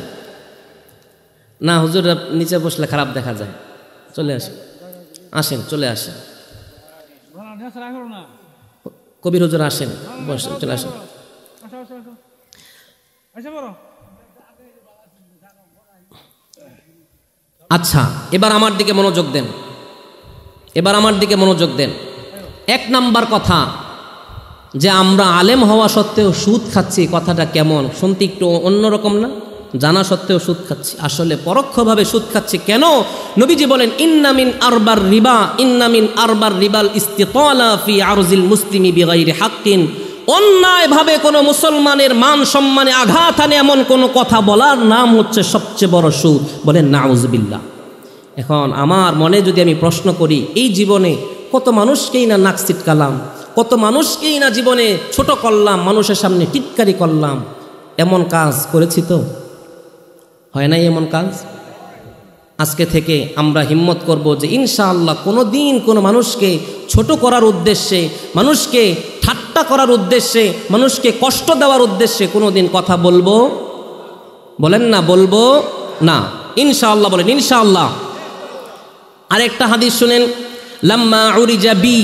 Speaker 1: না হুজুররা নিচে বসলে খারাপ দেখা যায়। চলে আসেন, আসেন, চলে আসেন। কবির হুজুর আসেন, বসেন, চলে আসেন। আচ্ছা, এবার আমার দিকে মনোযোগ দেন, এবার আমার দিকে মনোযোগ দেন। এক নাম্বার কথা, যে আমরা আলেম হওয়া সত্ত্বেও সুদ খাচ্ছি, কথাটা কেমন শুনতে একটু অন্যরকম না? জানা সত্ত্বেও সুদ খাচ্ছি, আসলে পরোক্ষভাবে সুদ খাচ্ছি। কেন? নবীজি বলেন ইন্না মিন আরবার রিবা, ইন্না মিন আরবার রিবাল ইস্তিতালা ফি আরজিল মুসলিমি বিগাইরি হাক্কিন, অন্যায়ভাবে কোনো মুসলমানের মান সম্মানে আঘাত আনে এমন কোনো কথা বলার নাম হচ্ছে সবচেয়ে বড় সুদ। বলেন নাউজুবিল্লাহ। এখন আমার মনে যদি আমি প্রশ্ন করি, এই জীবনে কত মানুষকেই না নাক ছিটকালাম, কত মানুষকেই না জীবনে ছোট করলাম, মানুষের সামনে টিটকারি করলাম, এমন কাজ করেছি তো? হয় নাই এমন কাজ? আজকে থেকে আমরা হিম্মত করব যে ইনশাআল্লাহ কোনো দিন কোনো মানুষকে ছোট করার উদ্দেশ্যে, মানুষকে ঠাট্টা করার উদ্দেশ্যে, মানুষকে কষ্ট দেওয়ার উদ্দেশ্যে কোনো দিন কথা বলবো? বলেন না, বলবো না ইনশাআল্লাহ। বলেন ইনশাআল্লাহ। আরেকটা হাদিস শুনেন, লাম্মা উরিজা বি,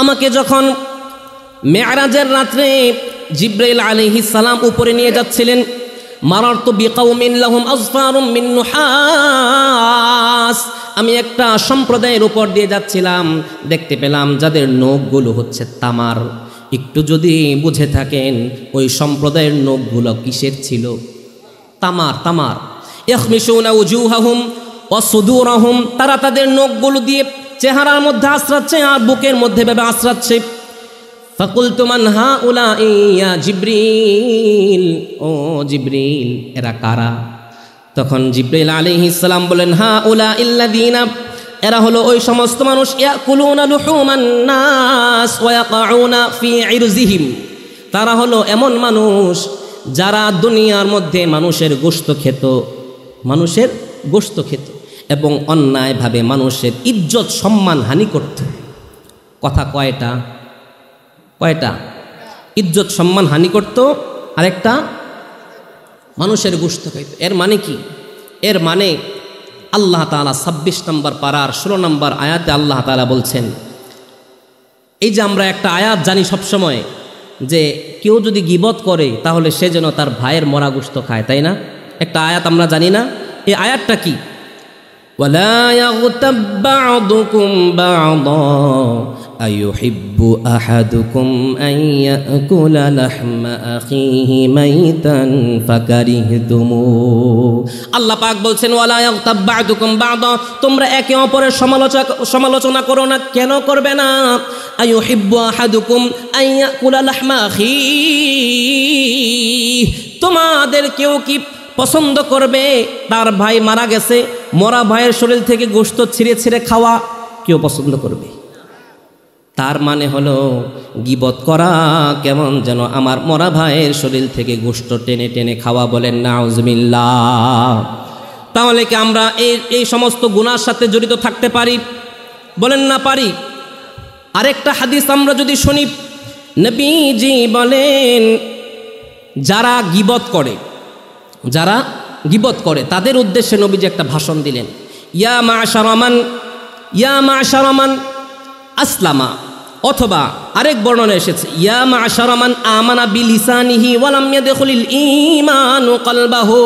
Speaker 1: আমাকে যখন মেরাজের রাত্রে জিব্রাইল আলাইহিস সালাম উপরে নিয়ে যাচ্ছিলেন, মারারতু বিকাউমিন লাহুম আযফারুম মিন নুহাস, আমি একটা সম্প্রদায়ের উপর দিয়ে যাচ্ছিলাম, দেখতে পেলাম যাদের নখগুলো হচ্ছে তামার। একটু যদি বুঝে থাকেন ওই সম্প্রদায়ের নখগুলো কিসের ছিল? তামার। তামার। ইয়াখমিশুনা উজুহাহুম ওয়া সুদুরহুম, তারা তাদের নখগুলো দিয়ে চেহারার মধ্যে আশ্রাচ্ছে আর বুকের মধ্যে ভেবে আশ্রাচ্ছে। ফাকুলতু মান হাউলাই ইয়া জিবরিল, ও জিবরিল এরা কারা? তখন জিবরিল আলাইহিস সালাম বলেন হাউলা ইল্লাযিনা, এরা হলো ওই সমস্ত মানুষ, ইয়াকুলুনা লুহুমান নাস ওয়া ইয়াকাউনা ফি ইরজিহিম, তারা হলো এমন মানুষ যারা দুনিয়ার মধ্যে মানুষের গোশত খেত, মানুষের গোশত খেত এবং অন্যায়ভাবে মানুষের ইজ্জত সম্মান হানি করত। কথা কয়টা? কয়টা? ইজ্জত সম্মান হানি করত, আরেকটা মানুষের গোশত খাইত। এর মানে কি? এর মানে আল্লাহ তাআলা 26 নম্বর পারার 16 নম্বর আয়াতে আল্লাহ তাআলা বলছেন, এই যে আমরা একটা আয়াত জানি সবসময় যে কেউ যদি গীবত করে তাহলে সে যেন তার ভাইয়ের মরা গোশত খায়, তাই না? একটা আয়াত আমরা জানি না? এই আয়াতটা কি? ওয়ালা ইয়াগতাব বা'দুকুম বা'দা আইয়ুহিব্বু আহাদুকুম আন ইয়াকুলা লাহমা আখিহি মাইতান ফাকারিহতুমু। আল্লাহ পাক বলছেন ওয়ালা ইয়াগতাব বা'দুকুম বা'দা, তোমরা একে অপরের সমালোচনা করো না। কেন করবে না? আইয়ুহিব্বু আহাদুকুম আন ইয়াকুলা লাহমা আখিহি, তোমাদের কেউ কি পছন্দ করবে তার ভাই মারা গেছে, মরা ভাইয়ের শরীর থেকে গোশত ছিঁড়ে ছিঁড়ে খাওয়া? কেউ পছন্দ করবে? তার মানে হলো গীবত করা কেমন যেন আমার মরা ভাইয়ের শরীর থেকে গোশত টেনে টেনে খাওয়া। বলেন নাউজুবিল্লাহ। তাহলে কি আমরা এই সমস্ত গুনার সাথে জড়িত থাকতে পারি? বলেন না পারি? আরেকটা হাদিস আমরা যদি শুনি, নবীজি বলেন যারা গীবত করে তাদের উদ্দেশ্যে নবীজি একটা ভাষণ দিলেন। ইয়া মা'শারা মান আসলামা, অথবা আরেক বর্ণনা এসেছে ইয়া মা'শারা মান আমানা বিলিসানিহি ওয়া লাম ইয়াদখুলিল ঈমানু কলবাহু,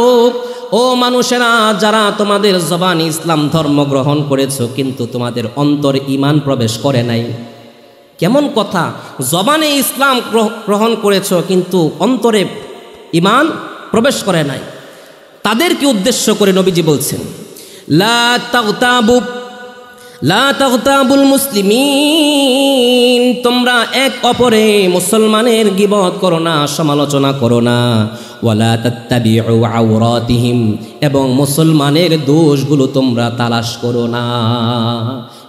Speaker 1: ও মানুষেরা যারা তোমাদের জবানে ইসলাম ধর্ম গ্রহণ করেছো কিন্তু তোমাদের অন্তরে ঈমান প্রবেশ করে নাই। কেমন কথা? জবানে ইসলাম গ্রহণ করেছো কিন্তু অন্তরে ঈমান প্রবেশ করে নাই। তাদেরকে উদ্দেশ্য করে নবীজি বলছেন লা তাগতাবুল মুসলিমিন, তোমরা এক অপরে মুসলমানের গীবত করো না, সমালোচনা করো না। ওয়ালা তাত্তাবিউ আওরাতিহিম, এবং মুসলমানের দোষগুলো তোমরা তালাশ করো না।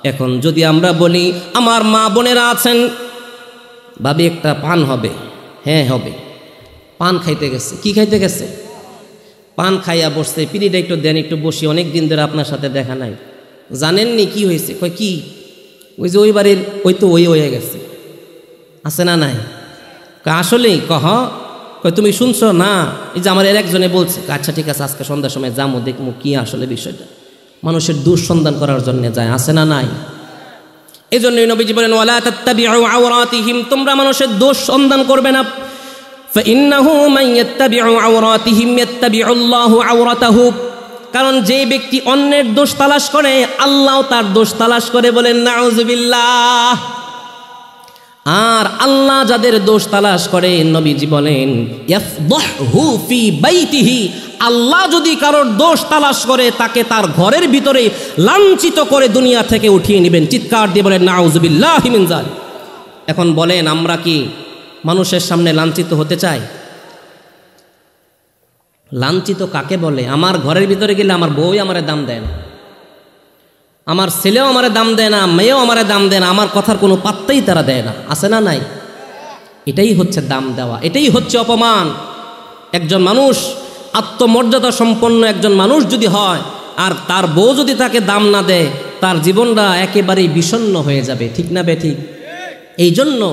Speaker 1: এখন যদি আমরা বলি আমার মা বোনেরা আছেন, ভাবি একটা পান হবে, হ্যাঁ হবে, পান খাইতে গেছে। কি খাইতে গেছে? পান খাইয়া বসছে, পিড়িটা একটু দেন, একটু বসি, অনেক দিন ধরে আপনার সাথে দেখা নাই, জানেননি কি হয়েছে? কয় কি? ওই যে ওই বাড়ির ওই তো ওই হয়ে গেছে, আছে না নাই? আসলেই? কয় তুমি শুনছো না? এই যে আমার একজনে বলছে। আচ্ছা ঠিক আছে, আজকে সন্ধ্যার সময় যাবো, দেখবো কি আসলে বিষয়টা। মানুষের দোষ সন্ধান করার জন্য যায়, আছে না নাই? এই জন্যই নবীজি বলেন ওয়ালা তাত্তাবিউ আওরাতিহিম, তোমরা মানুষের দোষ সন্ধান করবে না। فإنه من يتبع عوراتهم يتبع الله عورته, কারণ যে ব্যক্তি অন্যের দোষ তালাশ করে আল্লাহ তার দোষ তালাশ করে। বলেন নাউজুবিল্লাহ। আর আল্লাহ যাদের দোষ তালাশ করে, নবীজি বলেন ইয়াফদাহু ফি বাইতিহি, আল্লাহ যদি কারোর দোষ তালাশ করে তাকে তার ঘরের ভিতরে লাঞ্ছিত করে দুনিয়া থেকে উঠিয়ে নেবেন। চিৎকার দিয়ে বলেন নাউজুবিল্লাহি মিন যালিক। এখন বলেন আমরা কি মানুষের সামনে লাঞ্ছিত হতে চাই? লাঞ্ছিত কাকে বলে? আমার ঘরের ভিতরে গেলে আমার বউই আমারে দাম দেয় না, আমার ছেলেও আমারে দাম দেয় না, মেয়েও আমারে দাম দেয় না, আমার কথার কোনো পাত্তাই তারা দেয় না, আছে না নাই? এটাই হচ্ছে দাম দেওয়া, এটাই হচ্ছে অপমান। একজন মানুষ আত্মমর্যাদা সম্পন্ন একজন মানুষ যদি হয় আর তার বউ যদি তাকে দাম না দেয়, তার জীবনটা একেবারেই বিষণ্ণ হয়ে যাবে। ঠিক না বে ঠিক? এই জন্য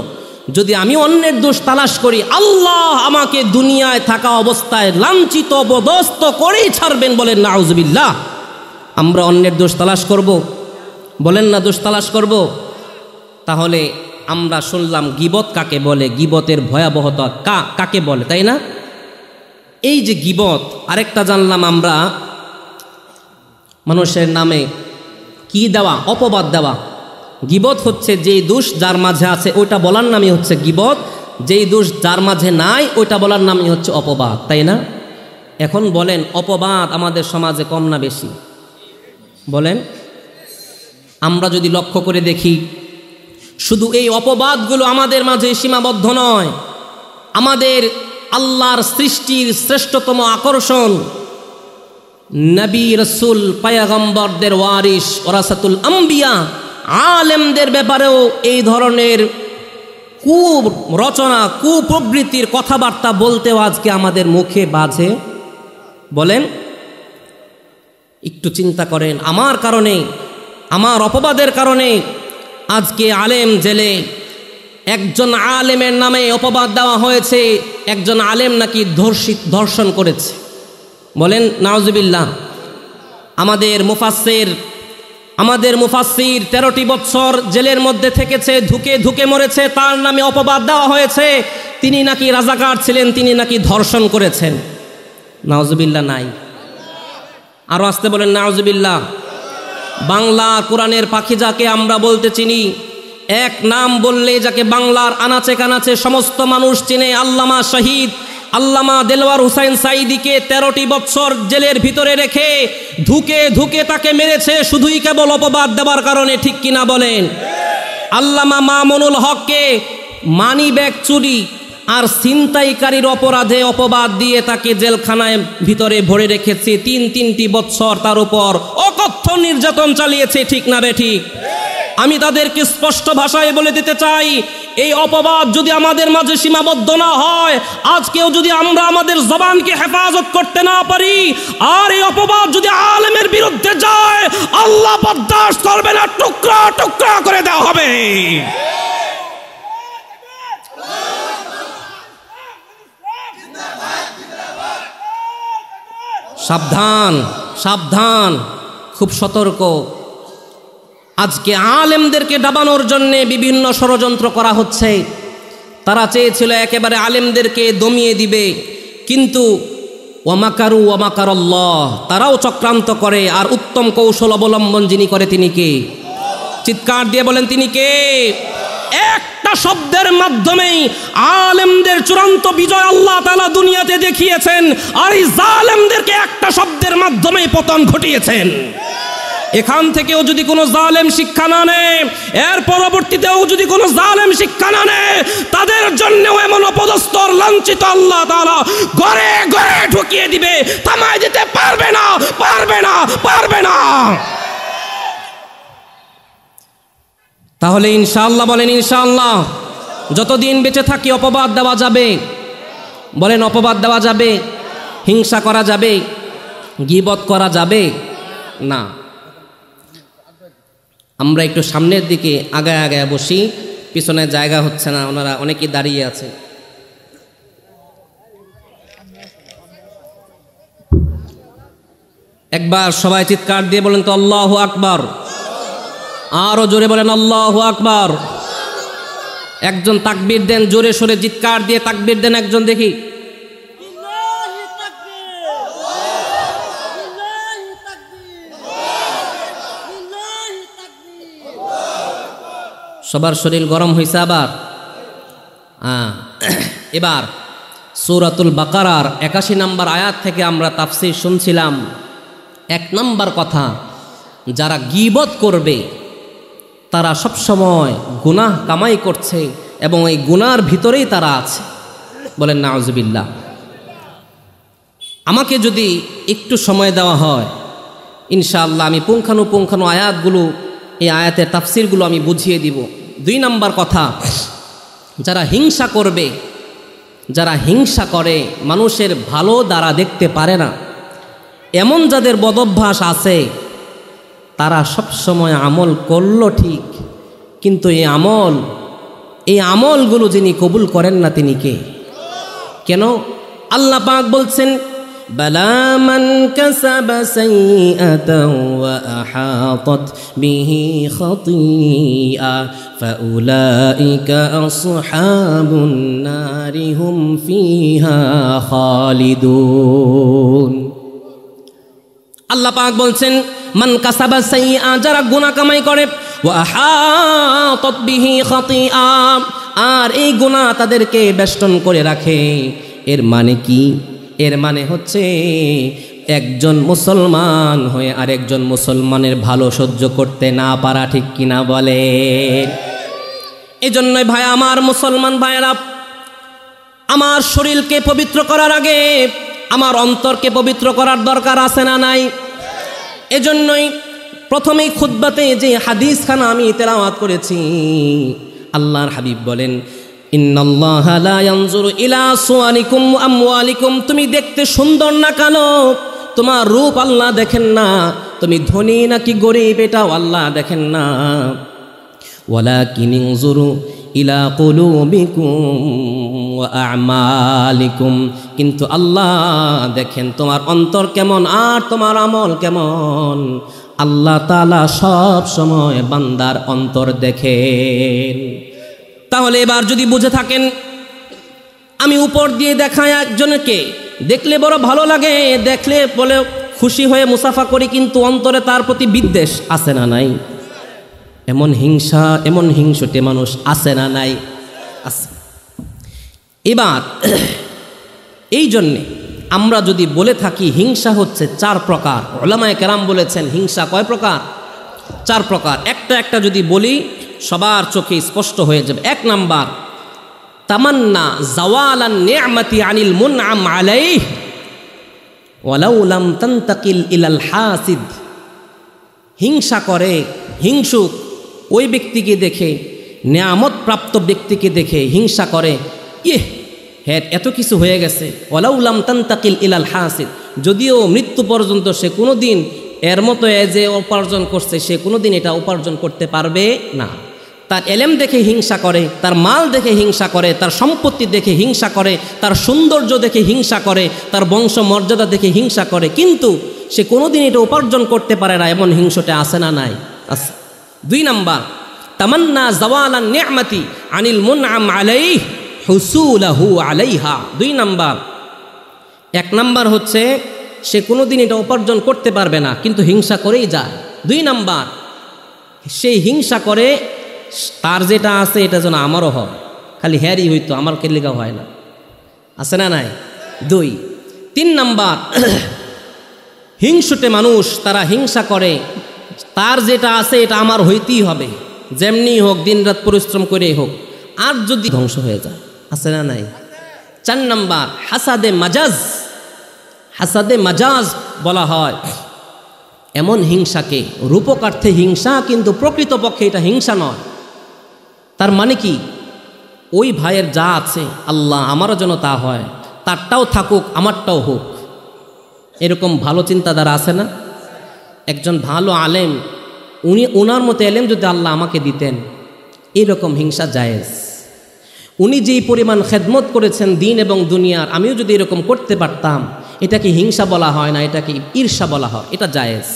Speaker 1: যদি আমি অন্যের দোষ তালাশ করি, আল্লাহ আমাকে দুনিয়ায় থাকা অবস্থায় লাঞ্ছিত অপদস্থ করেই ছাড়বেন। বলেন নাউজুবিল্লাহ। আমরা অন্যের দোষ তালাশ করব? বলেন না দোষ তালাশ করব? তাহলে আমরা শুনলাম গীবত কাকে বলে, গীবতের ভয়াবহতা কাকে বলে, তাই না? এই যে গীবত, আরেকটা জানলাম আমরা মানুষের নামে কি দেওয়া, অপবাদ দেওয়া। গীবত হচ্ছে যেই দোষ যার মাঝে আছে ওইটা বলার নামই হচ্ছে গীবত, যেই দোষ যার মাঝে নাই ওইটা বলার নামই হচ্ছে অপবাদ, তাই না? এখন বলেন অপবাদ আমাদের সমাজে কম না বেশি? বলেন। আমরা যদি লক্ষ্য করে দেখি, শুধু এই অপবাদগুলো আমাদের মাঝে সীমাবদ্ধ নয়। আমাদের আল্লাহর সৃষ্টির শ্রেষ্ঠতম আকর্ষণ নবী রাসূল পয়গম্বরদের ওয়ারিস ওরাসাতুল আম্বিয়া আলেমদের ব্যাপারেও এই ধরনের কুরচনা কুপ্রবৃত্তির কথাবার্তা বলতেও আজকে আমাদের মুখে বাজে। বলেন, একটু চিন্তা করেন। আমার কারণে, আমার অপবাদের কারণে আজকে আলেম জেলে, একজন আলেমের নামে অপবাদ দেওয়া হয়েছে, একজন আলেম নাকি ধর্ষণ করেছে। বলেন নাউজুবিল্লাহ। আমাদের মুফাসসির 13টি বছর জেলের মধ্যে থেকেছে, ধুকে ধুকে মরেছে, তার নামে অপবাদ দেওয়া হয়েছে তিনি নাকি রাজাকার ছিলেন, তিনি নাকি ধর্ষণ করেছেন। নাউজুবিল্লাহ নাই? আরো আসতে বলেন নাউজুবিল্লাহ। বাংলা কোরআনের পাখি যাকে আমরা বলতে চিনি, এক নাম বললে যাকে বাংলার আনাচে কানাচে সমস্ত মানুষ চেনে, আল্লামা শহীদ আল্লামা দেলওয়ার হুসাইন সাঈদীকে 13টি বছর জেলের ভিতরে রেখে ধুকে ধুকে তাকে মেরেছে শুধুই কেবল অপবাদ দেওয়ার কারণে, ঠিক কিনা বলেন? আল্লামা মামুনুল হককে মানি ব্যাগ চুরি আর ছিনতাইকারীর অপরাধে অপবাদ দিয়ে তাকে জেলখানায় ভিতরে ভরে রেখেছে, 3টি বছর তার উপর অকথ্য নির্যাতন চালিয়েছে, ঠিক না বেঠিক? আমি তাদেরকে স্পষ্ট ভাষায় বলে দিতে চাই, এই অপবাদ যদি আমাদের মাঝে সীমাবদ্ধ না হয়, আজকেও যদি আমরা আমাদের জবানকে হেফাজত করতে না পারি, আর এই অপবাদ যদি আলেমের বিরুদ্ধে যায়, আল্লাহ বরদাস্ত করবে না, টুকরা টুকরা করে দেওয়া হবে। সাবধান সাবধান, খুব সতর্ক। আজকে আলেমদেরকে ডাবানোর জন্য বিভিন্ন ষড়যন্ত্র করা হচ্ছে। তারা চেয়েছিল একেবারে আলেমদেরকে দমিয়ে দিবে, কিন্তু ওয়ামাকারু ওয়ামাকারাল্লাহ, তারাও চক্রান্ত করে। আর উত্তম কৌশল অবলম্বন যিনি করে তিনি কে? চিৎকার দিয়ে বলেন তিনি কে? একটা শব্দের মাধ্যমেই আলেমদের চূড়ান্ত বিজয় আল্লাহ তাআলা দুনিয়াতে দেখিয়েছেন, আর এই জালেমদেরকে একটা শব্দের মাধ্যমেই পতন ঘটিয়েছেন। এখান থেকেও যদি কোনো জালেম শিক্ষা না নেয়, এর পরবর্তীতেও যদি কোনো জালেম শিক্ষা না নেয়, তাদের জন্যও এমন অপদস্থ লাঞ্ছিত আল্লাহ তাআলা ঘরে ঘরে ঢুকিয়ে দিবে, থামায় দিতে পারবে না, পারবে না, পারবে না। তাহলে ইনশাআল্লাহ বলেন ইনশাআল্লাহ, যতদিন বেঁচে থাকি অপবাদ দেওয়া যাবে, বলেন অপবাদ দেওয়া যাবে, হিংসা করা যাবে, গীবত করা যাবে না। আমরা একটু সামনের দিকে আগায় আগায় বসি, পিছনে জায়গা হচ্ছে না, ওনারা অনেকেই দাঁড়িয়ে আছে। একবার সবাই চিৎকার দিয়ে বলেন তো আল্লাহু আকবার, আরো জোরে বলেন আল্লাহু আকবার। একজন তাকবীর দেন, জোরে সোরে চিৎকার দিয়ে তাকবীর দেন একজন, দেখি। সবার শরীর গরম হয়েছে আবার। এবার সূরাতুল বাকারার 81 নম্বর আয়াত থেকে আমরা তাফসীর শুনছিলাম। 1 নম্বর কথা, যারা গীবত করবে তারা সব সময় গুনাহ কামাই করছে এবং এই গুনার ভিতরেই তারা আছে, বলেন নাউজুবিল্লাহ। আমাকে যদি একটু সময় দেওয়া হয়, ইনশাআল্লাহ আমি পুঙ্খানুপুঙ্খানু আয়াতগুলো, এই আয়াতের তাফসীরগুলো আমি বুঝিয়ে দিব। 2 নম্বর কথা, যারা হিংসা করবে, যারা হিংসা করে, মানুষের ভালো দ্বারা দেখতে পারে না, এমন যাদের বদভ্যাস আছে, তারা সব সময় আমল করলো ঠিক, কিন্তু এই আমলগুলো যিনি কবুল করেন না তিনি কে? কেন? আল্লাহ পাক বলছেন, বালা মান কাসাবা সাইয়্যাতান ওয়া আহাতাত বিহি খাতিআ ফাউলাইকা আসহাবুন নারি হুম ফিহা খালিদুন। আল্লাহ পাক বলছেন, মান কাসাবা সাইয়্যা, যারা গুনাহ কামাই করে, ওয়া আহাতাত বিহি খাতিআ, আর এই গুনাহ তাদেরকে বেষ্টন করে রাখে। এর মানে কি? এর মানে হচ্ছে একজন মুসলমান হয়ে আরেকজন মুসলমানের ভালো সহ্য করতে না পারা, ঠিক কিনা বলে? এজন্যই ভাই আমার, মুসলমান ভাইয়েরা, আমার শরীরকে পবিত্র করার আগে আমার অন্তরকে পবিত্র করার দরকার আছে না নাই? এজন্যই প্রথমেই খুতবাতে যে হাদিসখানা আমি তেলাওয়াত করেছি, আল্লাহর হাবিব বলেন, ইন্নাল্লাহা লা ইয়ানজুরু ইলা সুওয়ারিকুম ওয়া আমওয়ালিকুম, তুমি দেখতে সুন্দর না কেন, তোমার রূপ আল্লাহ দেখেন না, তুমি ধনী নাকি গরিব এটাও আল্লাহ দেখেন না, ওয়ালাকিন ইনজুরু ইলা কুলুবিকুম ওয়া আমালিকুম, কিন্তু আল্লাহ দেখেন তোমার অন্তর কেমন আর তোমার আমল কেমন। আল্লাহ তাআলা সব সময় বান্দার অন্তর দেখেন। তাহলে এবার যদি বুঝে থাকেন, আমি উপর দিয়ে দেখাই একজনকে, দেখলে বড় ভালো লাগে, দেখলে বলে খুশি হয়ে মুসাফা করি, কিন্তু অন্তরে তার প্রতি বিদ্বেষ আছে না নাই? এমন হিংসুটে মানুষ আছে না নাই? আছে। এবার এই জন্যে আমরা যদি বলে থাকি হিংসা হচ্ছে 4 প্রকার, উলামায়ে কেরাম বলেছেন হিংসা কয় প্রকার? 4 প্রকার। একটা যদি বলি সবার চোখে স্পষ্ট হয়ে যাবে। 1 নাম্বার, তামান্না জাওয়ালান নি'মাতি আনিল মুনআম আলাইহি ওয়ালাউ লাম তান্তাকিল ইলাল হাসিদ। হিংসা করে, হিংসুক ওই ব্যক্তিকে দেখে, নেয়ামত প্রাপ্ত ব্যক্তিকে দেখে হিংসা করে, হ্যাঁ এত কিছু হয়ে গেছে। ওয়ালাউ লাম তান্তাকিল ইলাল হাসিদ, যদিও মৃত্যু পর্যন্ত সে কোনো দিন এর মতো যে উপার্জন করছে সে কোনো দিন এটা উপার্জন করতে পারবে না। তার এলেম দেখে হিংসা করে, তার মাল দেখে হিংসা করে, তার সম্পত্তি দেখে হিংসা করে, তার সৌন্দর্য দেখে হিংসা করে, তার বংশ মর্যাদা দেখে হিংসা করে, কিন্তু সে কোনো দিন এটা উপার্জন করতে পারে না, এমন হিংসটা আছে না নাই? আছে। 2 নাম্বার, তামান্না জাওয়ালান নি'মাতি আনিল মুনআম আলাইহি হুসুলাহু আলাইহা। 2 নাম্বার, 1 নাম্বার হচ্ছে সে কোনো দিন এটা উপার্জন করতে পারবে না কিন্তু হিংসা করেই যায়। 2 নাম্বার, সেই হিংসা করে তার যেটা আছে এটা যেন আমারও হয়, খালি হ্যারই হইতো আমার কেলিকা হয় না, আছে না নাই? 2। 3 নাম্বার, হিংসুটে মানুষ তারা হিংসা করে তার যেটা আছে এটা আমার হইতেই হবে, যেমনি হোক দিনরাত পরিশ্রম করেই হোক, আর যদি ধ্বংস হয়ে যায়, আছে না নাই? 4 নাম্বার, হাসাদে মাজাজ। হাসাদে মাজাজ বলা হয় এমন হিংসাকে, রূপকার্থে হিংসা কিন্তু প্রকৃতপক্ষে এটা হিংসা নয়। তার মানে কি, ওই ভাইয়ের যা আছে আল্লাহ আমারও যেন তা হয়, তারটাও থাকুক আমারটাও হোক, এরকম ভালো চিন্তাধারা আছে না? একজন ভালো আলেম, ওনার মতো এলেম যদি আল্লাহ আমাকে দিতেন, এরকম হিংসা জায়েজ। উনি যেই পরিমাণ খেদমত করেছেন দিন এবং দুনিয়ার, আমিও যদি এরকম করতে পারতাম, এটাকে হিংসা বলা হয় না, এটাকে ঈর্ষা বলা হয়, এটা জায়েজ।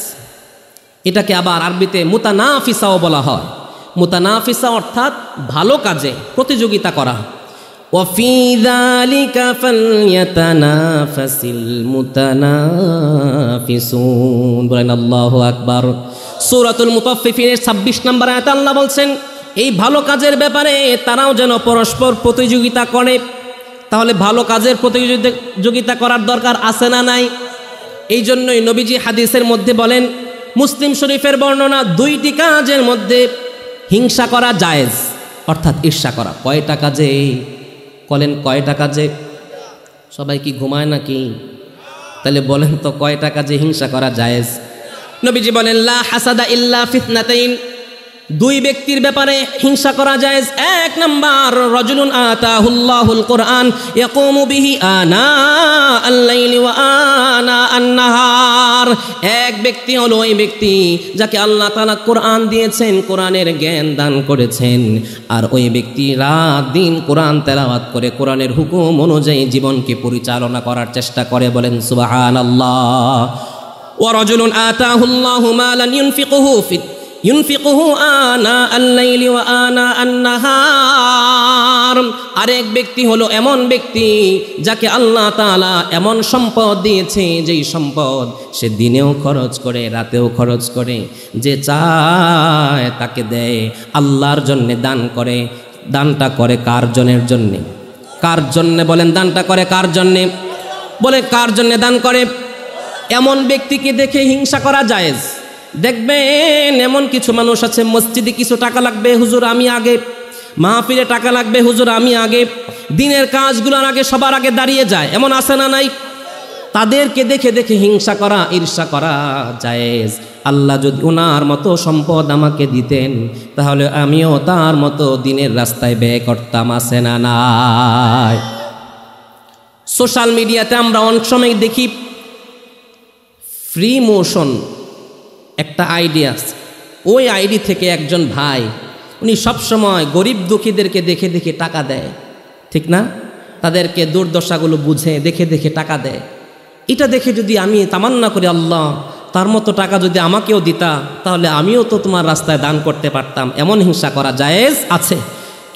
Speaker 1: এটাকে আবার আরবিতে মুতানাফিসাও বলা হয়। মুতানাফিসা অর্থাৎ ভালো কাজে প্রতিযোগিতা করা। ওয়াফি যালিকা ফালইয়াতানাফাসিল মুতানাফিসুন, বলেন আল্লাহু আকবার। সূরাতুল মুতাফফিফিনের 26 নম্বর আয়াতে আল্লাহ বলছেন এই ভালো কাজের ব্যাপারে তারাও যেন পরস্পর প্রতিযোগিতা করে। তাহলে ভালো কাজের প্রতিযোগিতা করার দরকার আছে না নাই? এই জন্যই নবীজি হাদিসের মধ্যে বলেন, মুসলিম শরীফের বর্ণনা, 2টি কাজের মধ্যে হিংসা করা জায়েজ, অর্থাৎ ঈর্ষা করা। কয়টা কাজে? বলেন কয়টা কাজে? সবাই কি ঘুমায় নাকি? তাহলে বলেন তো কয়টা কাজে হিংসা করা জায়েজ? নবীজি বলেন লা হাসাদা ইল্লা ফিতনাতাইন, 2 ব্যক্তির ব্যাপারে হিংসা করা জায়েজ। 1 নাম্বার, রাজুলুন আতাহুল্লাহুল কুরআন ইয়াকুমু বিহি আনা আল-লাইলি ওয়া আনা আন-নাহার। 1 ব্যক্তি হলো ওই ব্যক্তি যাকে আল্লাহ তাআলা কোরআন দিয়েছেন, কোরআনের জ্ঞান দান করেছেন, আর ওই ব্যক্তি রাত দিন কোরআন তেলাওয়াত করে কোরআনের হুকুম অনুযায়ী জীবনকে পরিচালনা করার চেষ্টা করে। বলেন সুবহানাল্লাহ। ওয়া রাজুলুন আতাহুল্লাহু মালান ইউনফিকুহু আনা আল-লাইলি ওয়া আনা আন-নাহার। আরেক ব্যক্তি হলো এমন ব্যক্তি যাকে আল্লাহ তাআলা এমন সম্পদ দিয়েছে, যেই সম্পদ সে দিনেও খরচ করে রাতেও খরচ করে, যে চায় তাকে দেয়, আল্লাহর জন্য দান করে। দানটা করে কার জনের জন্যে? কার জন্যে? বলেন দানটা করে কার জন্যে? বলে কার জন্যে দান করে? এমন ব্যক্তিকে দেখে হিংসা করা জায়েজ। দেখবেন এমন কিছু মানুষ আছে, মসজিদে কিছু টাকা লাগবে, হুজুর আমি আগে, মাহফিলে টাকা লাগবে, হুজুর আমি আগে, দিনের কাজগুলোর আগে সবার আগে দাঁড়িয়ে যায়, এমন আছে না নাই? তাদেরকে দেখে দেখে হিংসা করা, ঈর্ষা করা জায়েজ। আল্লাহ যদি ওনার মতো সম্পদ আমাকে দিতেন তাহলে আমিও তার মতো দিনের রাস্তায় ব্যয় করতাম, আছে না নাই? সোশ্যাল মিডিয়াতে আমরা অনেক সময় দেখি ফ্রি মোশন একটা আইডিয়া, ওই আইডি থেকে একজন ভাই, উনি সবসময় গরিব দুঃখীদেরকে দেখে দেখে টাকা দেয়, ঠিক না? তাদেরকে দুর্দশাগুলো বুঝে দেখে দেখে টাকা দেয়। এটা দেখে যদি আমি তামান্না করি, আল্লাহ তার মতো টাকা যদি আমাকেও দিতা তাহলে আমিও তো তোমার রাস্তায় দান করতে পারতাম, এমন হিংসা করা জায়েজ আছে।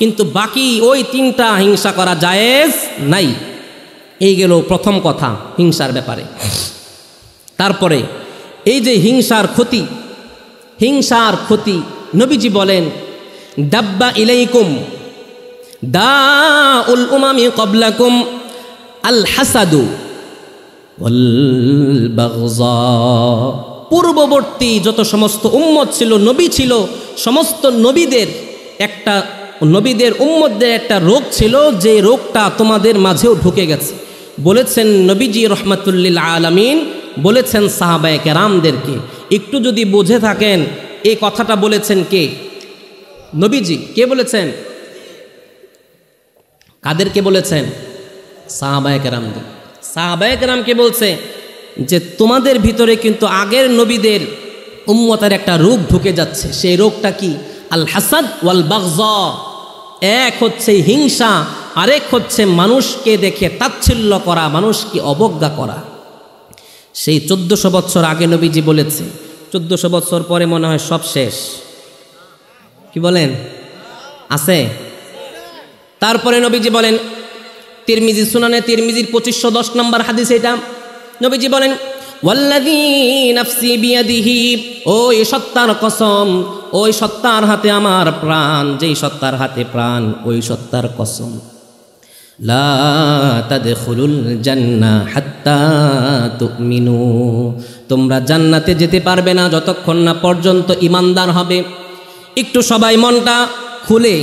Speaker 1: কিন্তু বাকি ওই 3টা হিংসা করা জায়েজ নাই। এই গেল প্রথম কথা হিংসার ব্যাপারে। তারপরে এই যে হিংসার ক্ষতি নবীজি বলেন দাব্বা ইলাইকুম দাউল উমামি ক্বাবলাকুম আল হাসাদু ওয়াল বাগযা। পূর্ববর্তী যত সমস্ত উম্মত ছিল, নবী ছিল, সমস্ত নবীদের উম্মতদের একটা রোগ ছিল, যে রোগটা তোমাদের মাঝেও ঢুকে গেছে। বলেছেন নবীজি রহমাতুল্লিল আলামিন, বলেছেন সাহাবায়ে কেরামদেরকে। একটু যদি বুঝে থাকেন এই কথাটা বলেছেন কে? নবীজি। কে বলেছেন? কাদেরকে বলেছেন? সাহাবায়ে কেরামদের। সাহাবায়ে কেরামকে বলছে যে তোমাদের ভিতরে কিন্তু আগের নবীদের উম্মতের একটা রোগ ঢুকে যাচ্ছে। সেই রোগটা কি? আল হাসাদ ওয়াল বাগযা। এক হচ্ছে হিংসা, আরেক হচ্ছে মানুষকে দেখে তাচ্ছিল্য করা, মানুষকে অবজ্ঞা করা। সেই 1400 বছর আগে নবীজি বলেছে। 1400 বছর পরে মনে হয় সব শেষ। কি বলেন? আছে? তারপরে নবীজি বলেন, তিরমিজি সুনানে তিরমিজির 2510 নম্বর হাদিস এটা, নবীজি বলেন ওয়াল্লাযী নাফসি বিয়াদিহি, ওই সত্তার কসম, ওই সত্তার হাতে আমার প্রাণ, যেই সত্তার হাতে প্রাণ, ওই সত্তার কসম, লা তাদখুলুল জান্নাহ হাত্তা তুমিনু, তোমরা জান্নাতে যেতে পারবে না যতক্ষণ না পর্যন্ত ঈমানদার হবে। একটু সবাই মনটা খুলে,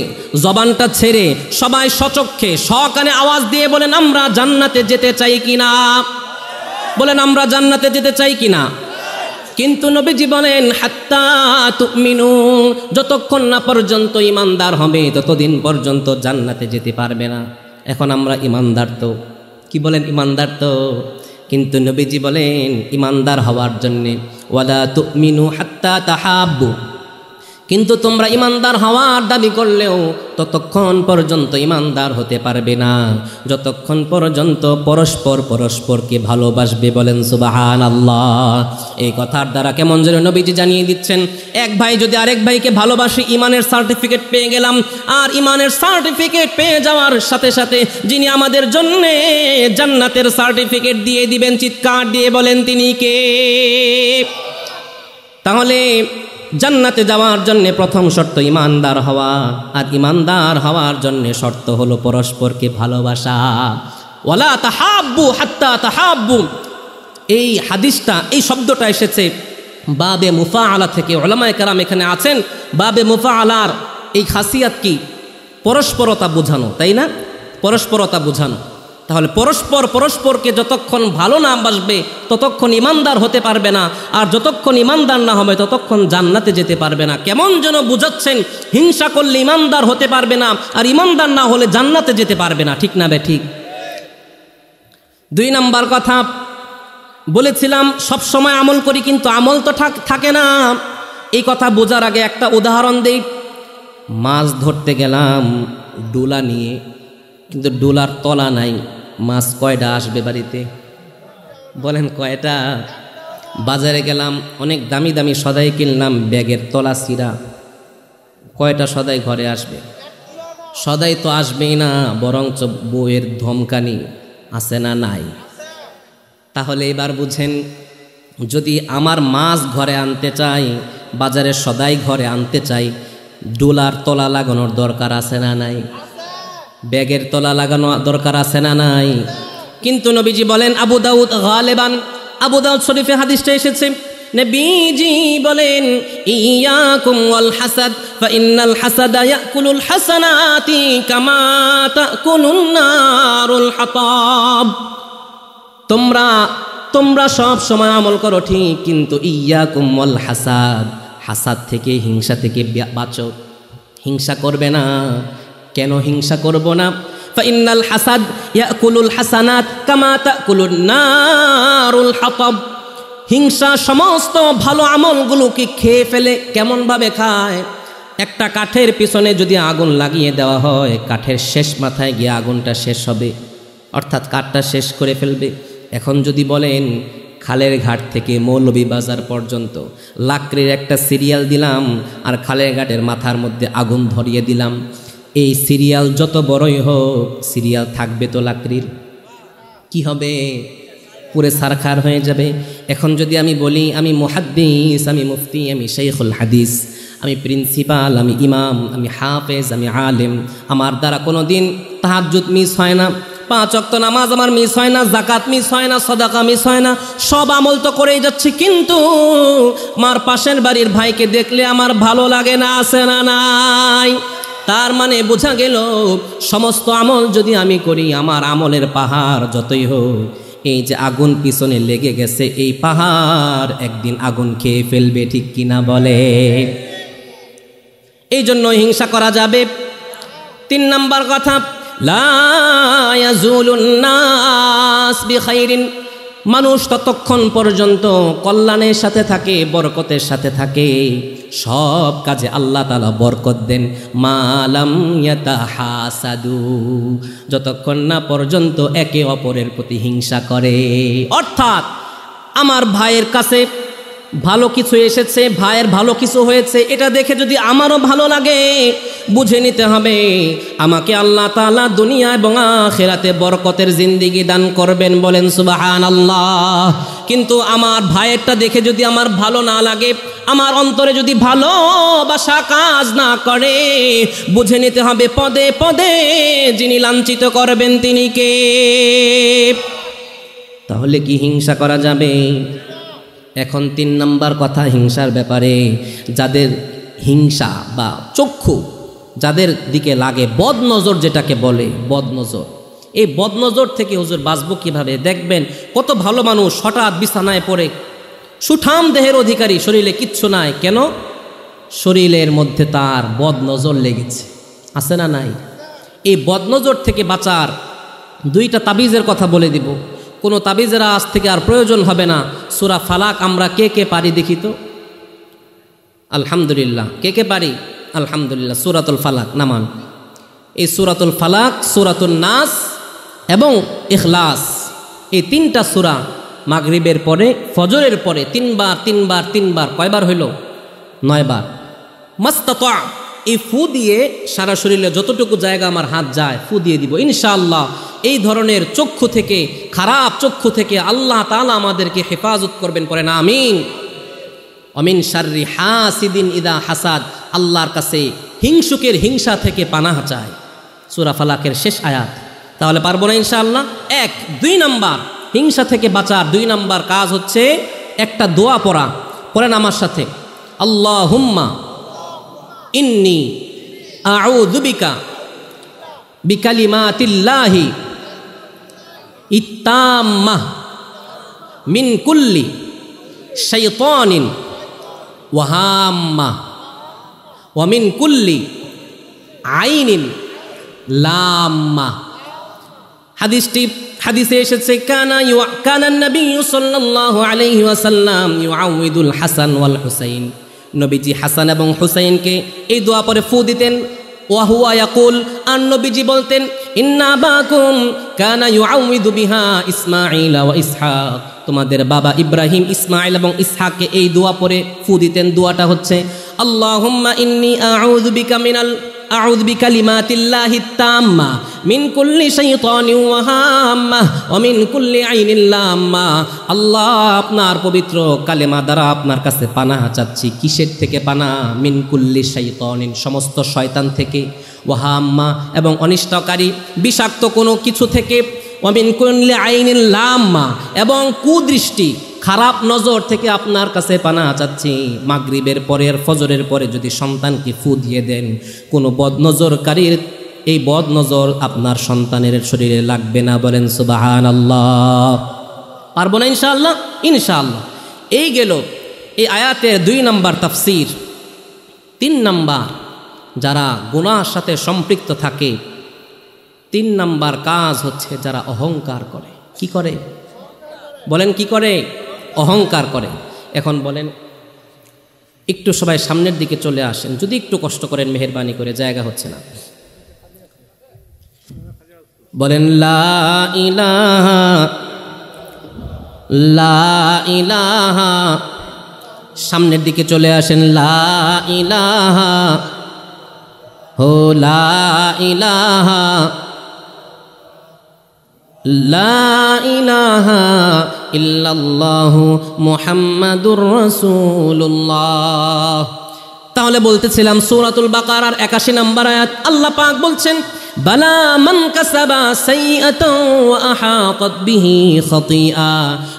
Speaker 1: জবানটা ছেড়ে, সবাই সচক্ষে সকানে আওয়াজ দিয়ে বলেন আমরা জান্নাতে যেতে চাই কিনা? বলেন আমরা জান্নাতে যেতে চাই কিনা? কিন্তু নবীজি বলেন হাত্তা তুমিনু, যতক্ষণ না পর্যন্ত ঈমানদার হবে ততদিন পর্যন্ত জান্নাতে যেতে পারবে না। এখন আমরা ঈমানদার তো, কি বলেন? ঈমানদার তো। কিন্তু নবীজি বলেন ঈমানদার হওয়ার জন্যে ওয়ালা তুমিনু হাত্তা তাহাব্বু, কিন্তু তোমরা ঈমানদার হওয়ার দাবি করলেও ততক্ষণ পর্যন্ত ঈমানদার হতে পারবে না যতক্ষণ পর্যন্ত পরস্পরকে ভালোবাসবে। বলেন সুবহানাল্লাহ। এই কথার দ্বারা কেমন যেন নবীজি জানিয়ে দিচ্ছেন, এক ভাই যদি আরেক ভাইকে ভালোবাসে, ঈমানের সার্টিফিকেট পেয়ে গেলাম। আর ঈমানের সার্টিফিকেট পেয়ে যাওয়ার সাথে সাথে যিনি আমাদের জন্যে জান্নাতের সার্টিফিকেট দিয়ে দিবেন, চিৎকার দিয়ে বলেন তিনি কে? তাহলে জান্নাতে যাওয়ার জন্যে প্রথম শর্ত ঈমানদার হওয়া, আর ঈমানদার হওয়ার জন্যে শর্ত হলো পরস্পরকে ভালোবাসা। ওয়ালা তাহাব্বু হাত্তা তাহাব্বু, এই হাদিসটা, এই শব্দটা এসেছে বাবে মুফাআলা থেকে। উলামায়ে কেরাম এখানে আছেন, বাবে মুফাআলার এই খাসিয়াত কি? পরস্পরতা বোঝানো, তাই না? পরস্পরতা বোঝানো। তাহলে পরস্পরকে যতক্ষণ ভালো না বাসবে ততক্ষণ ঈমানদার হতে পারবে না, আর যতক্ষণ ঈমানদার না হবে ততক্ষণ জান্নাতে যেতে পারবে না। কেমন যেন বুঝাচ্ছেন, হিংসা করলে ঈমানদার হতে পারবে না, আর ঈমানদার না হলে জান্নাতে যেতে পারবে না। ঠিক না বে ঠিক? 2 নাম্বার কথা বলেছিলাম, সব সময় আমল করি কিন্তু আমল তো থাকে না। এই কথা বোঝার আগে একটা উদাহরণ দেই। মাছ ধরতে গেলাম ডোলা নিয়ে, কিন্তু ডোলার তলা নাই। মাছ কয়টা আসবে বাড়িতে? বলেন কয়টা? বাজারে গেলাম, অনেক দামি দামি সদাই কিনলাম, ব্যাগের তলা ছিঁড়া। কয়টা সদাই ঘরে আসবে? সদাই তো আসবেই না, বরঞ্চ বউয়ের ধমকানি আছে না নাই? তাহলে এবার বুঝেন, যদি আমার মাছ ঘরে আনতে চাই, বাজারের সদাই ঘরে আনতে চাই, ডোলার তলা লাগানোর দরকার আছে না নাই? ব্যাগের তলা লাগানো দরকার আছে না নাই? কিন্তু নবীজি বলেন, আবু দাউদ গালেবান, আবু দাউদ শরীফে হাদিসটা এসেছে, নবীজি বলেন ইয়াকুম ওয়াল হাসাদ ফা ইন্নাল হাসাদা ইয়াকুলুল হাসানাতি কামা তাকুলুন নারুল হাতাব। তোমরা সব সময় আমল করো ঠিক, কিন্তু ইয়াকুম ওয়াল হাসাদ, হাসাদ থেকে, হিংসা থেকে বাঁচো। হিংসা করবে না। কেন হিংসা করব না? ফাইন্নাল হাসাদ ইয়াকুলুল হাসানাত কামা তাকুলুন নারুল হাতাব। হিংসা সমস্ত ভালো আমলগুলোকে খেয়ে ফেলে। কেমন ভাবে খায়? একটা কাঠের পিছনে যদি আগুন লাগিয়ে দেওয়া হয়, কাঠের শেষ মাথায় গিয়ে আগুনটা শেষ হবে, অর্থাৎ কাঠটা শেষ করে ফেলবে। এখন যদি বলেন খালের ঘাট থেকে মৌলভীবাজার পর্যন্ত লাকড়ির একটা সিরিয়াল দিলাম, আর খালের ঘাটের মাথার মধ্যে আগুন ধরিয়ে দিলাম, এই সিরিয়াল যত বড়ই হোক, সিরিয়াল থাকবে তো লাকড়ির, কি হবে? পুরে সারখার হয়ে যাবে। এখন যদি আমি বলি আমি মুহাদ্দিস, আমি মুফতি, আমি শাইখুল হাদিস, আমি প্রিন্সিপাল, আমি ইমাম, আমি হাফেজ, আমি আলেম, আমার দ্বারা কোনো দিন তাহাজ্জুদ মিস হয় না, 5 ওয়াক্ত নামাজ আমার মিস হয় না, যাকাত মিস হয় না, সাদাকা মিস হয় না, সব আমল তো করেই যাচ্ছি, কিন্তু আমার পাশের বাড়ির ভাইকে দেখলে আমার ভালো লাগে না, আছে না নাই? তার মানে বোঝা গেল সমস্ত আমল যদি আমি করি, আমার আমলের পাহাড় যতই হোক, এই যে আগুন পিছনে লেগে গেছে, এই পাহাড় একদিন আগুন খেয়ে ফেলবে, ঠিক কিনা বলে? এই জন্য হিংসা করা যাবে। 3 নাম্বার কথা, লা ইয়াজুলুন নাস বিখাইরিন, মানুষ ততক্ষণ পর্যন্ত কল্যাণের সাথে থাকে, বরকতের সাথে থাকে, সব কাজে আল্লাহ তাআলা বরকত দেন, মালাম ইয়াতাহাসাদু, যতক্ষণ না পর্যন্ত একে অপরের প্রতি হিংসা করে। অর্থাৎ আমার ভাইয়ের কাছে ভালো কিছু এসেছে, ভাইয়ের ভালো কিছু হয়েছে, এটা দেখে যদি আমারও ভালো লাগে, বুঝে নিতে হবে আমাকে আল্লাহ তাআলা দুনিয়া এবং আখিরাতে বরকতের জিন্দেগি দান করবেন, বলেন সুবহানাল্লাহ। কিন্তু আমার ভাইয়েরটা দেখে যদি আমার ভালো না লাগে, আমার অন্তরে যদি ভালোবাসা কাজ না করে, বুঝে নিতে হবে পদে পদে যিনি লাঞ্ছিত করবেন তিনি কে। তাহলে কি হিংসা করা যাবে? এখন 3 নাম্বার কথা হিংসার ব্যাপারে, যাদের হিংসা বা চক্ষু যাদের দিকে লাগে, বদনজর যেটাকে বলে, বদনজর, এই বদনজর থেকে হুজুর বাঁচবো কীভাবে? দেখবেন কত ভালো মানুষ হঠাৎ বিছানায় পড়ে, সুঠাম দেহের অধিকারী, শরীরে কিচ্ছু নাই, কেন? শরীরের মধ্যে তার বদনজর লেগেছে, আছে না নাই? এই বদনজর থেকে বাঁচার 2টা তাবিজের কথা বলে দিব। কোনো তাবিজের আজ থেকে আর প্রয়োজন হবে না। সূরা ফালাক আমরা কে কে পারি দেখি তো? আলহামদুলিল্লাহ, কে কে পারি? আলহামদুলিল্লাহ। সূরাতুল ফালাক নামান। এই সূরাতুল ফালাক, সূরাতুন নাস এবং ইখলাস, এই 3টা সূরা মাগরিবের পরে, ফজরের পরে 3 বার, কয়বার হইল? 9 বার। মাস্তাতা, এই ফু দিয়ে সারা শরীরে যতটুকু জায়গা আমার হাত যায় ফু দিয়ে দিব ইনশাআল্লাহ। এই ধরনের চক্ষু থেকে, খারাপ চক্ষু থেকে আল্লাহ তাআলা আমাদেরকে হেফাজত করবেন, পড়েন আমিন। অমিন শাররি হাসিদিন ইদা হাসাদ, আল্লাহর কাছে হিংসুকের হিংসা থেকে পানাহ চায়, সূরা ফালাকের শেষ আয়াত। তাহলে পারবো না ইনশাআল্লাহ? 1। 2 নাম্বার হিংসা থেকে বাঁচার 2 নাম্বার কাজ হচ্ছে একটা দোয়া পড়া। পড়েন আমার সাথে, আল্লাহুম্মা ইন্নী আউযু বিকা বিকালিমাতিল্লাহি ইত্তাম্মাহ মিন কুল্লি শাইতানিন ওয়া হাম্মাহ ওয়া মিন কুল্লি আইনিন লাম্মাহ। হাদিসে এসেছে, কানা নবী সাল্লাল্লাহু আলাইহি ওয়াসাল্লাম ইউআউযুল হাসান ওয়াল হুসাইন, নবীজি হাসান এবং হুসাইনকে এই দোয়া পরে ফু দিতেন। ওয়া হুয়া ইয়াকুল, আর নবীজি বলতেন, ইন্না আবাকুম কানা ইউআউযু বিহা ইসমাঈল ওয়া ইসহাক, তোমাদের বাবা ইব্রাহিম, ইসমাঈল এবং ইসহাককে এই দোয়া পরে ফু দিতেন। দোয়াটা হচ্ছে, আল্লাহুম্মা ইন্নী আউযু বিকালিমাতিল্লাহিত তাম্মা মিন কুল্লি শাইতানিন ওয়া হাম্মাহ ওয়া মিন কুল্লি আইনিন লাম্মা। আল্লাহ, আপনার পবিত্র কালেমা দ্বারা আপনার কাছে পানাহ চাচ্ছি। কিসের থেকে পানাহ? মিন কুল্লি শাইতানিন, সমস্ত শয়তান থেকে, ওয়া হাম্মা এবং অনিষ্টকারী বিষাক্ত কোনো কিছু থেকে, ওয়া মিন কুল্লি আইনিন লাম্মা এবং কুদৃষ্টি, খারাপ নজর থেকে আপনার কাছে পানাহ চাচ্ছি। মাগরিবের পরে আর ফজরের পরে যদি সন্তানকে ফু দিয়ে দেন, কোনো বদনজরকারীর এই বদনজর আপনার সন্তানের শরীরে লাগবে না, বলেন সুবহানাল্লাহ। পারবো না ইনশাআল্লাহ? ইনশাআল্লাহ। এই গেল এই আয়াতের 2 নাম্বার তাফসীর। 3 নাম্বার, যারা গুনাহর সাথে সম্পৃক্ত থাকে, 3 নাম্বার কাজ হচ্ছে যারা অহংকার করে। কি করে? বলেন কি করে? অহংকার করে। এখন বলেন, একটু সবাই সামনের দিকে চলে আসেন, যদি একটু কষ্ট করেন মেহেরবানি করে, জায়গা হচ্ছে না। বলেন লা ইলাহা লা ইলাহা, সামনের দিকে চলে আসেন, লা ইলাহা হো লা ইলাহা লা ইলাহা ইল্লাল্লাহু মুহাম্মাদুর রাসূলুল্লাহ। তাহলে বলতেছিলাম সূরাতুল বাকারার ৮১ নম্বর আয়াত আল্লাহ পাক বলছেন বালা মান কাসাবা সাইয়্যাতান ওয়া আহাতাত বিহি খাতিআ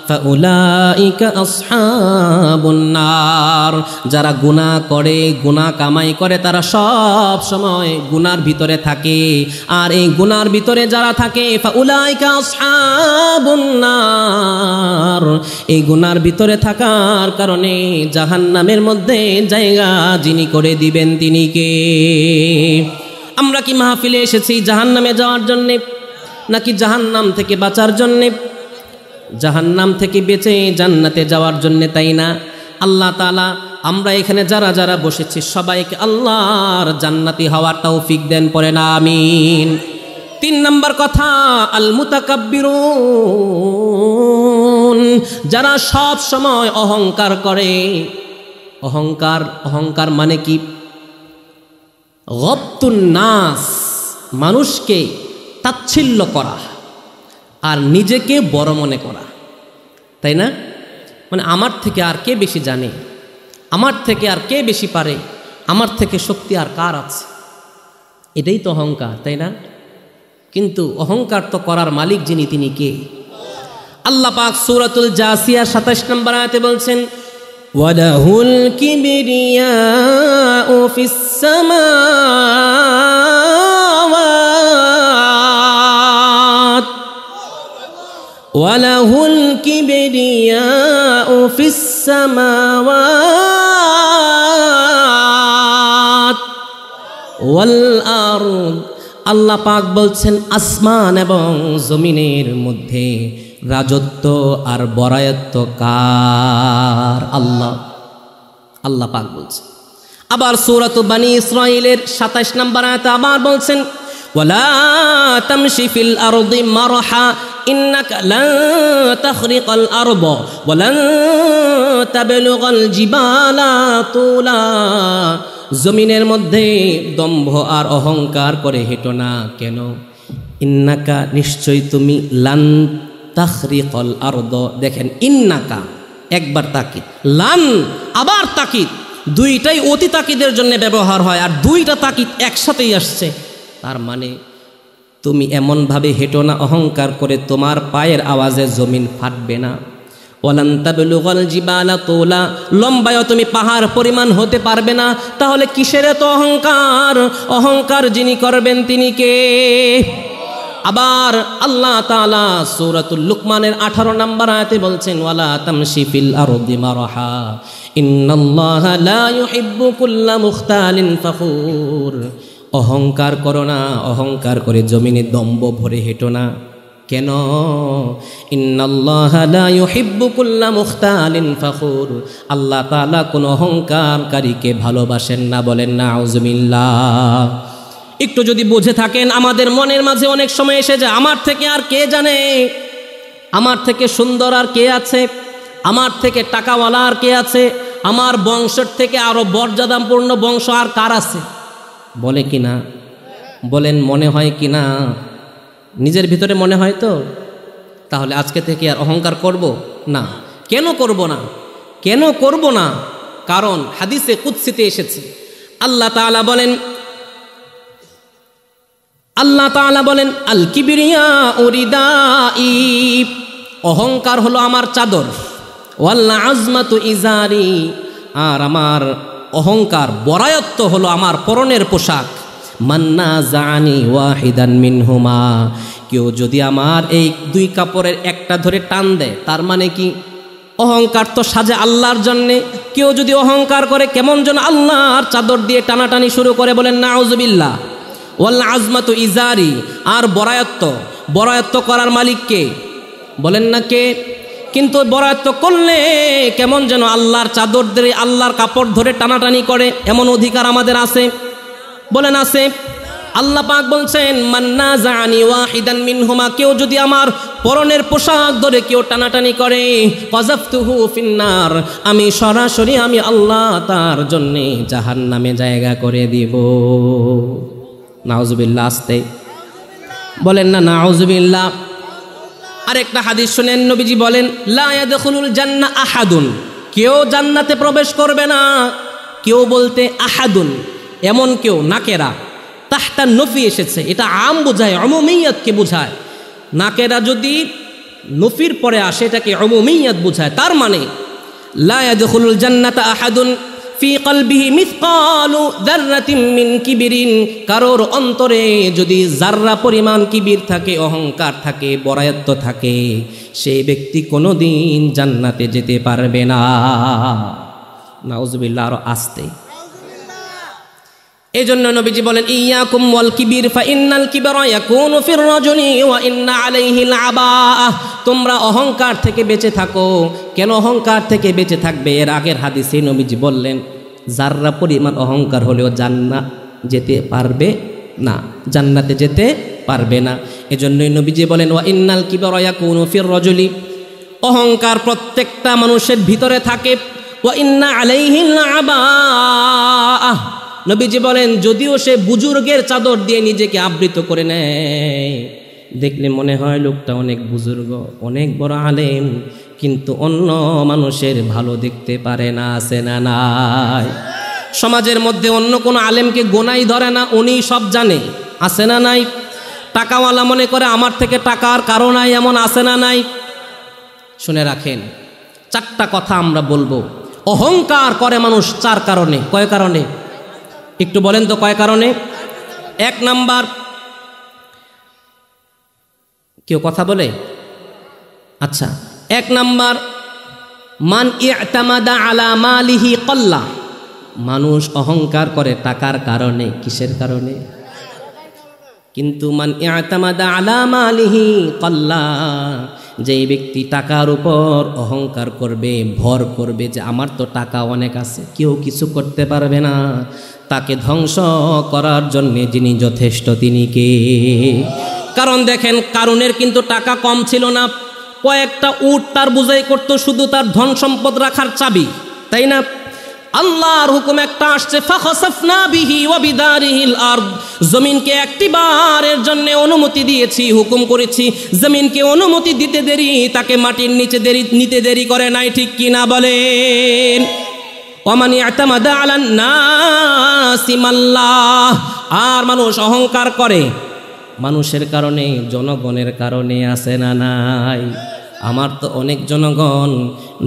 Speaker 1: ফাউলাইকা আসহাবুন নার। যারা গুনাহ করে, গুনাহ কামাই করে, তারা সব সময় গুনার ভিতরে থাকে, আর এই গুনার ভিতরে যারা থাকে ফাউলাইকা আসহাবুন নার, এই গুনার ভিতরে থাকার কারণে জাহান্নামের মধ্যে জায়গা যিনি করে দিবেন তিনি কে? আমরা কি মাহফিলে এসেছি জাহান্নামে যাওয়ার জন্যে, নাকি জাহান্নাম থেকে বাঁচার জন্যে? জাহান্নাম থেকে বেঁচে জান্নাতে যাওয়ার জন্যে, তাই না? আল্লাহ তাআলা আমরা এখানে যারা যারা বসেছি সবাইকে আল্লাহর জান্নাতি হওয়ার তৌফিক দেন, পড়ে না আমিন। ৩ নম্বর কথা, আল মুতাকাব্বিরুন, যারা সব সময় অহংকার করে। অহংকার মানে কি? গবতুন নাস, মানুষকে তাচ্ছিল্য করা আর নিজেকে বড় মনে করা, তাই না? মানে আমার থেকে আর কে বেশি জানে, আমার থেকে আর কে বেশি পারে, আমার থেকে শক্তি আর কার আছে, এটাই তো অহংকার, তাই না? কিন্তু অহংকার তো করার মালিক যিনি, তিনি কে? আল্লাহ পাক সূরাতুল জাসিয়া ২৭ নম্বর আয়াতে বলছেন ওয়ালাহুল কিবরিয়াউ ফিস সামাওয়াত ওয়ালাহুল কিবরিয়াউ ফিস সামাওয়াত ওয়াল আরদ। আল্লাহ পাক বলছেন আসমান এবং জমিনের মধ্যে রাজত্ব আর বরায়ত্ব কার? আল্লাহ পাক বলছেন। আবার সূরাত বানী ইসরাঈলের ২৭ নম্বর আয়াতে আবার বলছেন ওয়ালা তামশি ফিল আরদি মারহা ইন্নাকা লান তাখরিকাল আরদ ওয়া লান তাবলুগাল জিবালা তুলা। জমিনের মধ্যে দম্ভ আর অহংকার করে হেঁটো না কেন? ইন্নাকা, নিশ্চয় তুমি, লান তাখরিকাল আরদ। দেখেন ইন্নাকা একবার তাকিদ, লান আবার তাকিদ, দুইটাই অতি তাকিদের জন্য ব্যবহার হয়, আর দুইটা তাকিদ একসাথেই আসছে। তার মানে তুমি এমনভাবে হেঁটো না অহংকার করে, তোমার পায়ের আওয়াজে জমিন ফাটবে না। ওয়ালান তাবলুগাল জিবালা তুলা, লম্বায়ও তুমি পাহাড় পরিমাণ হতে পারবে না। তাহলে কিসের এত অহংকার? অহংকার যিনি করবেন তিনি কে? আবার আল্লাহ তাআলা সূরাতুল লুকমানের 18 নম্বর আয়াতে বলছেন ওয়ালা তামশি ফিল আরদি মারহা ইন্নাল্লাহা লা ইউহিব্বু কুল্লা মুখতালিন ফখুর। অহংকার করো না, অহংকার করে জমিনে দম্ভ ভরে হেঁটো না কেন? ইন্নাল্লাহা লা ইউহিব্বু কুল্লা মুখতালিন ফখুর। আল্লাহ তাআলা কোন অহংকারকারীকে ভালোবাসেন না, বলেন না আউযুবিল্লাহ। একটু যদি বুঝে থাকেন, আমাদের মনের মাঝে অনেক সময় এসে যায় আমার থেকে আর কে জানে, আমার থেকে সুন্দর আর কে আছে, আমার থেকে টাকাওয়ালা আর কে আছে, আমার বংশের থেকে আরো মর্যাদাপূর্ণ বংশ আর কার আছে? বলে কিনা? বলেন মনে হয় কিনা? নিজের ভিতরে মনে হয় তো? তাহলে আজকে থেকে আর অহংকার করব না। কেন করব না? কেন করব না? কারণ হাদিসে কুদসিতে এসেছে আল্লাহ তাআলা বলেন আল কিবরিয়া উরিদাই, অহংকার হলো আমার চাদর, ওয়াল আজমাতু ইজারি, আর আমার অহংকার বরায়ত্ব হলো আমার পরনের পোশাক। মান্না জানি ওয়াহিদান মিনহুমা, কেউ যদি আমার এই দুই কাপড়ের একটা ধরে টান দেয়, তার মানে কি? অহংকার তো সাজে আল্লাহর জন্যে। কেউ যদি অহংকার করে কেমন যেন আল্লাহর চাদর দিয়ে টানাটানি শুরু করে, বলেন নাউযুবিল্লাহ। ওয়াল আজমাতু ইজারি, আর বরায়ত্ব করার মালিক কে? বলেন না কে? কিন্তু বরায়ত্ব করলে কেমন যেন আল্লাহর চাদর ধরে, আল্লাহর কাপড় ধরে টানাটানি করে, এমন অধিকার আমাদের আছে? বলেন আছে? আল্লাহ পাক বলছেন মান্না জানি ওয়াহিদান মিনহুমা, কেউ যদি আমার পরনের পোশাক ধরে কেউ টানাটানি করে, কাযাফতুহু ফিন্নার, আমি সরাসরি আমি আল্লাহ তার জন্যে জাহান্নামে জায়গা করে দিব। নাউযুবিল্লাহ। আসতে বলেন না নাউযুবিল্লাহ। আরেকটা হাদিস শুনেন, নবীজি বলেন লা ইয়াদখুলুল জান্নাহ আহাদুন, কেউ জান্নাতে প্রবেশ করবে না। কেউ বলতে আহাদুন, এমন কেউ নাকেরা, তাহতা নফি এসেছে, এটা আম বোঝায়, উমুমিয়াতকে বোঝায়। নাকেরা যদি নফির পরে আসে এটাকে উমুমিয়াত বোঝায়। তার মানে লা ইয়াদখুলুল জান্নাতা আহাদুন ফি কলবিহি মিসকালু যাররাতিন মিন কিবরিন, কারোর অন্তরে যদি যাররা পরিমাণ কিবির থাকে, অহংকার থাকে, বড়ায়ত্ব থাকে, সেই ব্যক্তি কোনোদিন জান্নাতে যেতে পারবে না। নাউজুবিল্লাহ, আরো আসতে। এই জন্য নবীজি বলেন ইয়াকুম ওয়াল কিবির ফা ইন্নাল কিবরা ইয়াকুনু ফির রাজুলি ওয়া ইন্না আলাইহিল আবাআহ। তোমরা অহংকার থেকে বেঁচে থাকো। কেন অহংকার থেকে বেঁচে থাকবে? এর আগের হাদিসে নবীজি বললেন যাররা পরিমাণ অহংকার হলেও জান্নাত যেতে পারবে না, জান্নাতে যেতে পারবে না। এজন্যই নবীজি বলেন ওয়া ইন্নাল কিবরা ইয়াকুনু ফির রাজুলি, অহংকার প্রত্যেকটা মানুষের ভিতরে থাকে। ওয়া ইন্না আলাইহিল আবাআহ, নবীজি বলেন যদিও সে বুজুর্গের চাদর দিয়ে নিজেকে আবৃত করে নেয়, দেখলে মনে হয় লোকটা অনেক বুজুর্গ, অনেক বড় আলেম, কিন্তু অন্য মানুষের ভালো দেখতে পারে না। আছে না নাই? সমাজের মধ্যে অন্য কোনো আলেমকে গোনাই ধরে না, উনি সব জানে। আছে না নাই? টাকাওয়ালা মনে করে আমার থেকে টাকার কারণ নাই, এমন আছে না নাই? শুনে রাখেন, চারটা কথা আমরা বলবো। অহংকার করে মানুষ চার কারণে। কয় কারণে? একটু বলেন তো কয় কারণে? এক নাম্বার, কেউ কথা বলে? আচ্ছা, এক নাম্বার মান ইতামাদা আলা মালিহি কল্লা, মানুষ অহংকার করে টাকার কারণে। কিসের কারণে? কিন্তু মান ইতামাদা আলা মালিহি কল্লা, যেই ব্যক্তি টাকার উপর অহংকার করবে, ভর করবে যে আমার তো টাকা অনেক আছে, কেউ কিছু করতে পারবে না, তাকে ধ্বংস করার জন্যে যিনি যথেষ্ট তিনি কে? কারণ দেখেন, কারণের কিন্তু টাকা কম ছিল না, কয়েকটা উট তার বোঝাই করতো শুধু তার ধন সম্পদ রাখার চাবি, তাই না? আল্লাহর হুকুম একটা আসছে, ফাখাসাফনা বিহি ওয়া বিদারিহিল আরদ, জমিনকে একটি বারের জন্য অনুমতি দিয়েছি, হুকুম করেছি। জমিনকে অনুমতি দিতে দেরি, তাকে মাটির নিচে নিতে দেরি করে নাই, ঠিক কি না বলেন? ওয়ামান ইয়াতামাদা আলান নাসি মাল্লাহ, আর মানুষ অহংকার করে মানুষের কারণে, জনগণের কারণে। আছে না নাই? আমার তো অনেক জনগণ,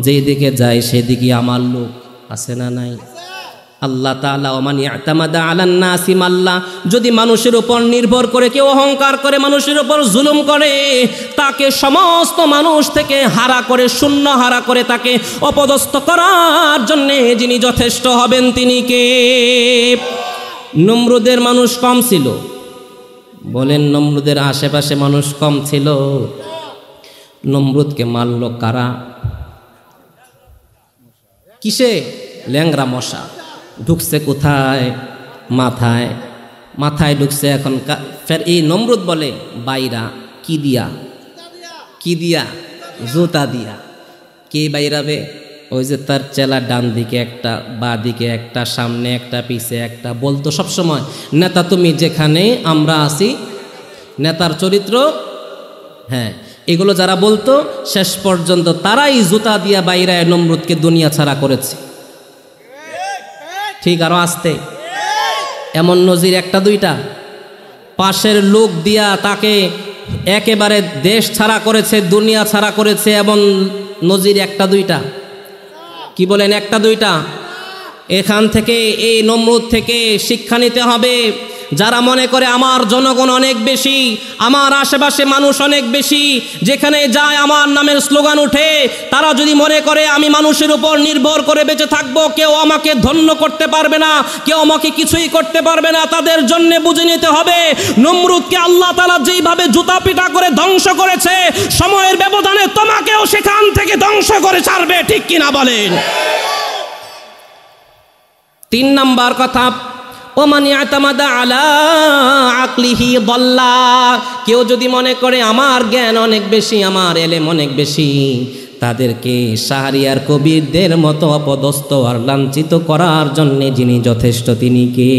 Speaker 1: যেদিকে যায় সেদিকে আমার লোক। আছে না নাই? আল্লাহ তাআলা ওমান ইয়াতামাদা আলান নাসি মাল্লাহ, যদি মানুষের উপর নির্ভর করে কেউ অহংকার করে, মানুষের উপর জুলুম করে, তাকে সমস্ত মানুষ থেকে হারা করে, শূন্য হারা করে, তাকে অপদস্থ করার জন্যে যিনি যথেষ্ট হবেন তিনি কে? নমরুদের মানুষ কম ছিল, বলেন নমরুদের আশেপাশে মানুষ কম ছিল। নমরুদকে মারল কারা? কিসে? ল্যাংরা মশা ঢুকছে কোথায়? মাথায়। মাথায় ঢুকছে। এখন ফের এই নমরুদ বলে বাইরা। কি দিয়া? কি দিয়া? জুতা দিয়া। কে বাইরাবে? ওই যে তার চেলা ডান দিকে একটা, বা দিকে একটা, সামনে একটা, পিছে একটা। বলতো সবসময়, নেতা তুমি যেখানে আমরা আছি, নেতার চরিত্র। হ্যাঁ, এগুলো যারা বলতো শেষ পর্যন্ত তারাই জুতা দিয়া বাইরায় নমরুদকে দুনিয়া ছাড়া করেছে। ঠিক, আরো আসতে। এমন নজির একটা দুইটা? পাশের লোক দিয়া তাকে একেবারে দেশ ছাড়া করেছে, দুনিয়া ছাড়া করেছে, এমন নজির একটা দুইটা? কি বলেন? একটা দুইটা? এখান থেকে, এই নমরুদ থেকে শিক্ষা নিতে হবে। যারা মনে করে আমার জনগণ অনেক বেশি, আমার আশেপাশে মানুষ অনেক বেশি, যেখানে যায় আমার নামের স্লোগান উঠে, তারা যদি মনে করে আমি মানুষের উপর নির্ভর করে বেঁচে থাকবো, কেউ আমাকে ধন্য করতে পারবে না, কেউ আমাকে কিছুই করতে পারবে না, তাদের জন্য বুঝে নিতে হবে নমরুদকে আল্লাহ তাআলা যেইভাবে জুতা পিটা করে ধ্বংস করেছে, সময়ের ব্যবধানে তোমাকেও সেখান থেকে ধ্বংস করে ছাড়বে। ঠিক কিনা বলেন? 3 নাম্বার কথা, ওমান ইয়াতামাদা আলা আকলিহি দাল্লা, কেউ যদি মনে করে আমার জ্ঞান অনেক বেশি, আমার এলেম অনেক বেশি, তাদেরকে শাহরিয়ার কবিরদের মতো অপদস্থ আর লাঞ্ছিত করার জন্যে যিনি যথেষ্ট তিনি কে?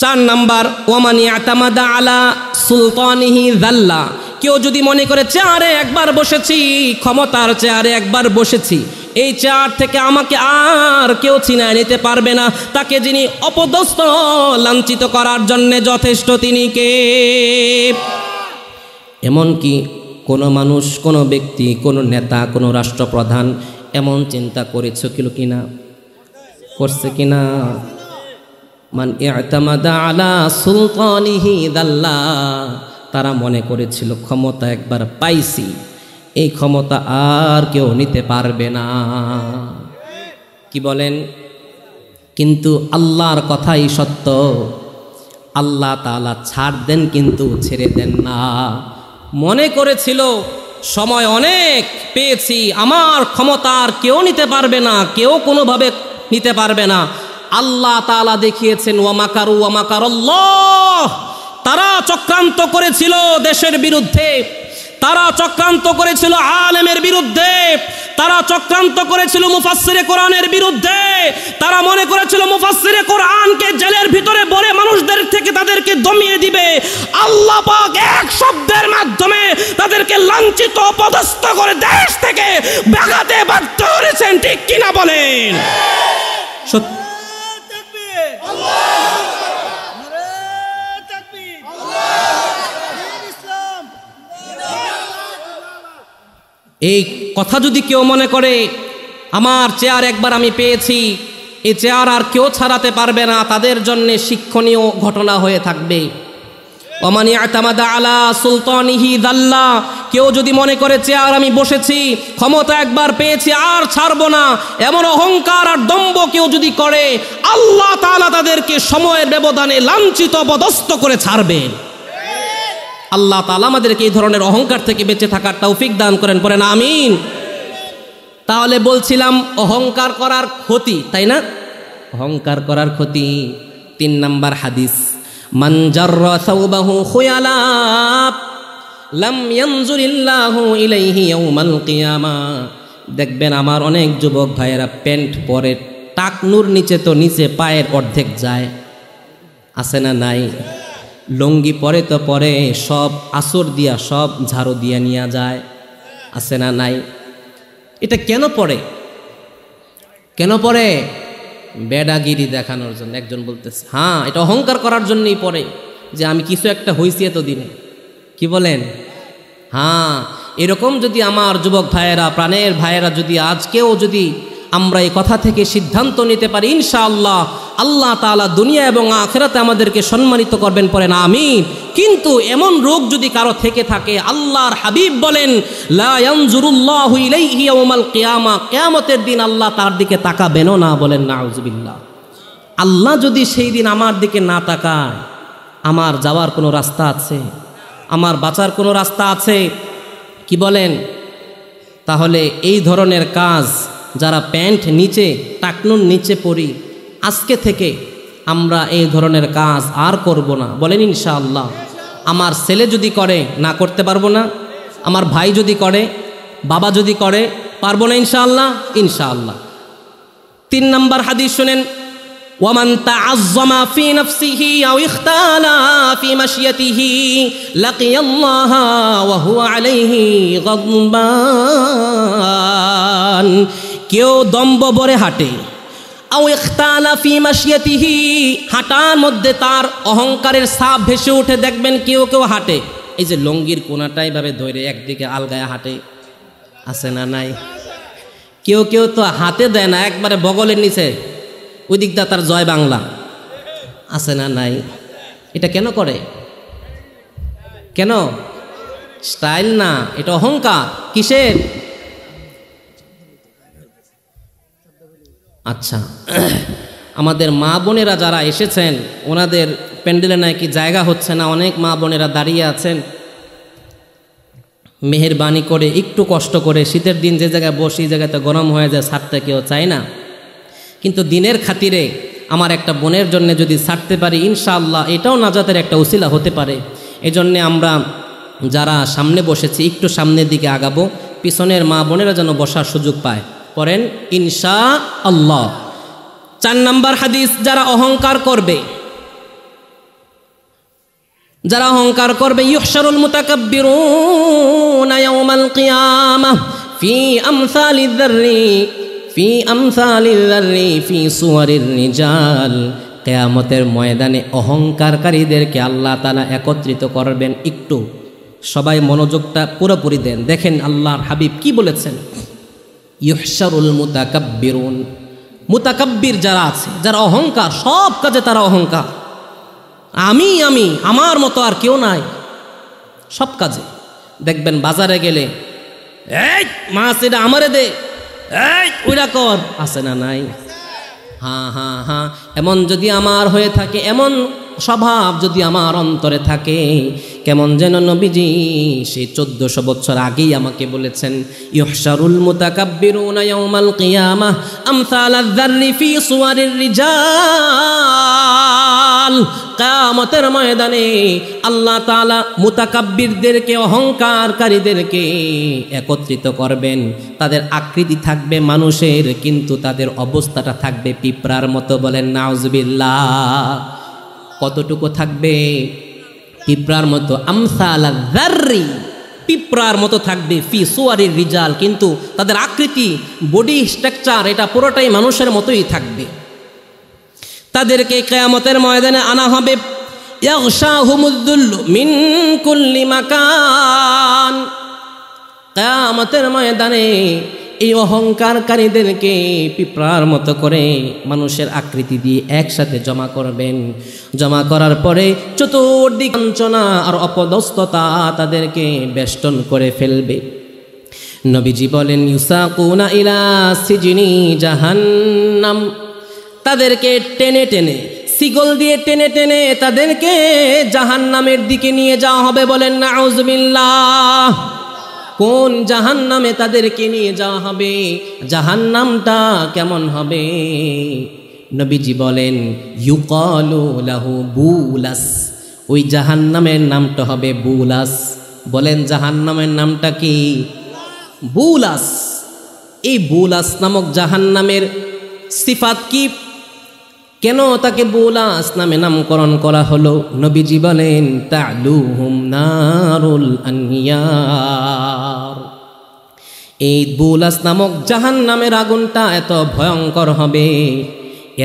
Speaker 1: 4 নাম্বার, ওমান ইয়াতামাদা আলা সুলতানিহি যাল্লা, কেউ যদি মনে করে চেয়ারে একবার বসেছি, ক্ষমতার চেয়ারে একবার বসেছি, এই চেয়ার থেকে আমাকে আর কেউ ছিনায় নিতে পারবে না। তাকে যিনি অপদস্থ লাঞ্ছিত করার জন্যে যথেষ্ট, তিনি কে? এমনকি কোনো মানুষ, কোনো ব্যক্তি, কোনো নেতা, কোনো রাষ্ট্রপ্রধান এমন চিন্তা করেছে কিনা, করছে কিনা? মান ইআতামাদা আলা সুলতানিহি দাল্লা, তারা মনে করেছিল ক্ষমতা একবার পাইছি, এই ক্ষমতা আর কেউ নিতে পারবে না। কি বলেন? কিন্তু আল্লাহর কথাই সত্য, আল্লাহ তাআলা ছাড় দেন কিন্তু ছেড়ে দেন না। মনে করেছিল সময় অনেক পেয়েছি, আমার ক্ষমতা আর কেউ নিতে পারবে না, কেউ কোনোভাবে নিতে পারবে না। আল্লাহ তাআলা দেখিয়েছেন ওয়া মাকারু ওয়া মাকারাল্লাহ। তারা চক্রান্ত করেছিল দেশের বিরুদ্ধে, তারা চক্রান্ত করেছিল আলেমের বিরুদ্ধে, তারা চক্রান্ত করেছিল মুফাসসিরে কোরআনের বিরুদ্ধে। তারা মনে করেছিল মুফাসসিরে কোরআনকে জেলের ভিতরে ভরে মানুষদের থেকে তাদেরকে দমিয়ে দিবে। আল্লাহ পাক এক শব্দের মাধ্যমে তাদেরকে লাঞ্ছিত অপদস্থ করে দেশ থেকে ভাগাতে বাধ্য করেছেন। ঠিক কিনা বলেন? সত্য। এই কথা যদি কেউ মনে করে আমার চেয়ার একবার আমি পেয়েছি, এই চেয়ার আর কেউ ছাড়াতে পারবে না, তাদের জন্য শিক্ষণীয় ঘটনা হয়ে থাকবে। ওমান ইয়াতামাদা আলা সুলতানিহি দাল্লা, কেউ যদি মনে করে চেয়ার আমি বসেছি, ক্ষমতা একবার পেয়েছি আর ছাড়বো না, এমন অহংকার আর দম্ভ কেউ যদি করে, আল্লাহ তাআলা তাদেরকে সময়ের ব্যবধানে লাঞ্ছিত অপদস্থ করে ছাড়বেন। আল্লাহ তাআলা আমাদেরকে এই ধরনের অহংকার থেকে বেঁচে থাকার তৌফিক দান করেন, পড়েন আমিন। তাহলে বলছিলাম অহংকার করার ক্ষতি, তাই না? অহংকার করার ক্ষতি। 3 নম্বর হাদিস, মান জাররা সাওবাহু খুয়ালা লাম ইয়ানজুরিল্লাহু ইলাইহি ইয়াউমাল কিয়ামা। দেখবেন আমার অনেক যুবক ভাইয়েরা প্যান্ট পরে টাকনুর নিচে তো নিচে পায়ের অর্ধেক যায়, আছে না নাই? লুঙ্গি পরে তো পরে সব আসর দিয়া সব ঝাড়ু দিয়া নিয়ে যায়, আছে না নাই? এটা কেন পড়ে? কেন পড়ে? বেডাগিরি দেখানোর জন্য। একজন বলতেছে হ্যাঁ এটা অহংকার করার জন্যই পড়ে, যে আমি কিছু একটা হইছি এতদিনে। কি বলেন? হ্যাঁ, এরকম যদি আমার যুবক ভাইয়েরা, প্রাণের ভাইয়েরা যদি আজকেও যদি আমরা এই কথা থেকে সিদ্ধান্ত নিতে পারি, ইনশাআল্লাহ আল্লাহ তাআলা দুনিয়া এবং আখিরাতে আমাদেরকে সম্মানিত করবেন, পড়েন আমিন। কিন্তু এমন রোগ যদি কারো থেকে থাকে, আল্লাহর হাবিব বলেন লা ইয়ানজুরুল্লাহু ইলাইহি ইয়াউমাল কিয়ামা, কিয়ামতের দিন আল্লাহ তার দিকে তাকাবেনও না, বলেন নাউজুবিল্লাহ। আল্লাহ যদি সেই দিন আমার দিকে না তাকায়, আমার যাওয়ার কোনো রাস্তা আছে? আমার বাঁচার কোনো রাস্তা আছে? কি বলেন? তাহলে এই ধরনের কাজ যারা প্যান্ট নিচে টাকনুর নিচে পরি, আজকে থেকে আমরা এই ধরনের কাজ আর করব না, বলেন ইনশাআল্লাহ। আমার ছেলে যদি করে, না করতে পারবো না। আমার ভাই যদি করে, বাবা যদি করে, পারবো না ইনশাআল্লাহ। ইনশাআল্লাহ। 3 নম্বর হাদিস শুনেন, ওয়ামান তাআজ্জামা ফি নাফসিহি আও ইখতালা ফি মাশিয়াতিহি লাকিয়াল্লাহা ওয়া হুয়া আলাইহি গাদবান। কেউ দম্ভ ভরে হাঁটে, আও ইখতালা ফি মাশিয়াতিহি, হাঁটার মধ্যে তার অহংকারের ছাপ ভেসে উঠে। দেখবেন কেউ কেউ হাঁটে, এই যে লঙ্গির কোনাটাই ভাবে ধরে একদিকে আলগায় হাঁটে, আছে না নাই? কেউ কেউ তো হাতে দেয় না, একবারে বগলের নিচে ওই দিকটা তার জয় বাংলা, আছে না নাই? এটা কেন করে? কেন? স্টাইল না, এটা অহংকার। কিসের? আচ্ছা, আমাদের মা বোনেরা যারা এসেছেন, ওনাদের প্যান্ডেলে নাকি জায়গা হচ্ছে না, অনেক মা বোনেরা দাঁড়িয়ে আছেন। মেহেরবানি করে একটু কষ্ট করে, শীতের দিন যে জায়গায় বসি জায়গাতে গরম হয়ে যায়, ছাড়তে কেউ চায় না। কিন্তু দিনের খাতিরে আমার একটা বোনের জন্য যদি ছাড়তে পারি, ইনশাআল্লাহ এটাও নাজাতের একটা উসিলা হতে পারে। এজন্যে আমরা যারা সামনে বসেছি একটু সামনের দিকে আগাবো, পিছনের মা বোনেরা যেন বসার সুযোগ পায়, পড়েন ইনশাআল্লাহ। 4 নম্বর হাদিস, যারা অহংকার করবে, যারা অহংকার করবে, ইউহশারুল মুতাকাব্বিরুনা ইয়াউমাল কিয়ামাহ ফি আমসালিয যাররি ফি আমসালিল যাররি ফি সুওয়ারির রিজাল। কিয়ামতের ময়দানে অহংকারকারীদেরকে আল্লাহ তাআলা একত্রিত করবেন। একটু সবাই মনোযোগটা পুরোপুরি দেন, দেখেন আল্লাহর হাবিব কি বলেছেন। ইউহশারুল মুতাকাব্বিরুন, মুতাকাব্বির যারা আছে, যারা অহংকার, সব কাজে তারা অহংকার, আমি আমি আমার মতো আর কেউ নাই, সব কাজে। দেখবেন বাজারে গেলে এই মাছ এটা আমারে দে, এই ওইটা কর, আছে না নাই? হ্যাঁ হ্যাঁ হ্যাঁ, এমন যদি আমার হয়ে থাকে, এমন স্বভাব যদি আমার অন্তরে থাকে, কেমন যেন নবীজি সেই 1400 বছর আগেই আমাকে বলেছেন, ইউহশারুল মুতাকাব্বিরুনা ইয়াউমাল কিয়ামাহ আমসালায যাররি ফি সুওয়ারির রিজাল। কিয়ামতের ময়দানে আল্লাহ তাআলা মুতাকাব্বিরদেরকে, অহংকারকারীদেরকে একত্রিত করবেন। তাদের আকৃতি থাকবে মানুষের, কিন্তু তাদের অবস্থাটা থাকবে পিঁপড়ার মতো। বলেন নাউজুবিল্লাহ। কতটুকু থাকবে? পিঁপড়ার মতো। আমসালায যাররি, পিঁপড়ার মতো থাকবে, ফি সুওয়ারির রিজাল, কিন্তু তাদের আকৃতি, বডি স্ট্রাকচার এটা পুরোটাই মানুষের মতোই থাকবে। তাদেরকে কিয়ামতের ময়দানে আনা হবে। ইয়াগশাহুমুয-যুল্লু মিন কুল্লি মাকান। কিয়ামতের ময়দানে এই অহংকারকারীদেরকে পিঁপড়ার মতো করে মানুষের আকৃতি দিয়ে একসাথে জমা করবেন। জমা করার পরে চতুর্দিক লাঞ্ছনা আর অপদস্থতা তাদেরকে বেষ্টন করে ফেলবে। নবীজি বলেন, ইউসাকুনা ইলা সিজনি জাহান্নাম। তাদেরকে টেনে টেনে, শিকল দিয়ে টেনে টেনে তাদেরকে জাহান্নামের দিকে নিয়ে যাওয়া হবে। বলেন নাউজুবিল্লাহ। কোন জাহান্নামে তাদেরকে নিয়ে যাওয়া হবে? জাহান্নামটা কেমন হবে? নবীজি বলেন, ইউকালু লাহু বুলাস। ওই জাহান্নামের নামটা হবে বুলাস। বলেন জাহান্নামের নামটা কি? বুলাস। এই বুলাস নামক জাহান্নামের সিফাত কি? কেন তাকে বুলাস নামে নামকরণ করা হলো? নবীজি বলেন, তা'লুহুম নারুল আনয়ার। এই বুলাস নামক জাহান্নামের আগুনটা এত ভয়ঙ্কর হবে,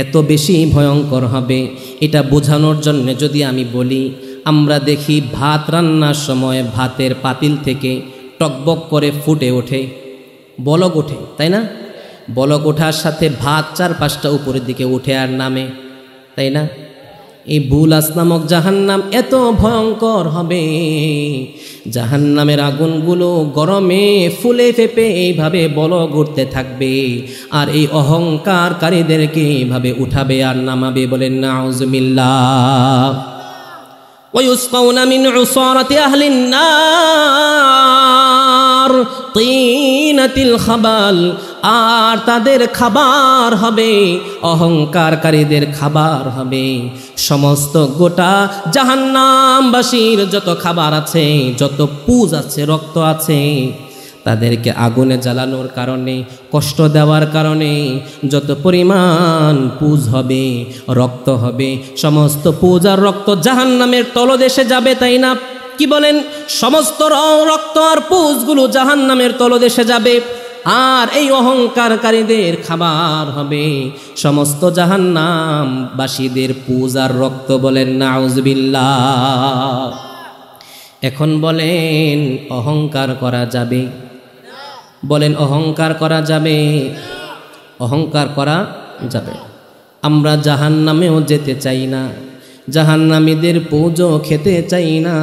Speaker 1: এত বেশি ভয়ঙ্কর হবে। এটা বোঝানোর জন্য যদি আমি বলি, আমরা দেখি ভাত রান্নার সময় ভাতের পাতিল থেকে টকবক করে ফুটে ওঠে, বলক ওঠে, তাই না? বলক ওঠার সাথে ভাত 4-5টা উপরের দিকে উঠে আর নামে, তাই না? এই বুলাস নামক জাহান্নাম এত ভয়ঙ্কর হবে, জাহান্নামের আগুনগুলো গরমে ফুলে ফেপে এইভাবে বলক উঠতে থাকবে, আর এই অহংকারকারীদেরকে এইভাবে উঠাবে আর নামাবে। বলেন নাউজুবিল্লাহ। ওয়ায়ুসকাউনা মিন উসারাতি আহলিন নার তিনাতিল খাবাল। আর তাদের খাবার হবে, অহংকারকারীদের খাবার হবে সমস্ত গোটা জাহান্নামবাসীর যত খাবার আছে, যত পুজ আছে, রক্ত আছে, তাদেরকে আগুনে জ্বালানোর কারণে, কষ্ট দেওয়ার কারণে যত পরিমাণ পুজ হবে, রক্ত হবে, সমস্ত পুজ আর রক্ত জাহান্নামের তলদেশে যাবে, তাই না? কি বলেন? সমস্ত রক্ত আর পুজগুলো জাহান্নামের তলদেশে যাবে, আর এই অহংকারকারীদের খাবার হবে সমস্ত জাহান্নামবাসীদের পুজ আর রক্ত। বলেন নাউজুবিল্লাহ। এখন বলেন অহংকার করা যাবে? বলেন অহংকার করা যাবে? অহংকার করা যাবে। আমরা জাহান্নামেও যেতে চাই না, জাহান্নামীদের পুজো খেতে চাই না।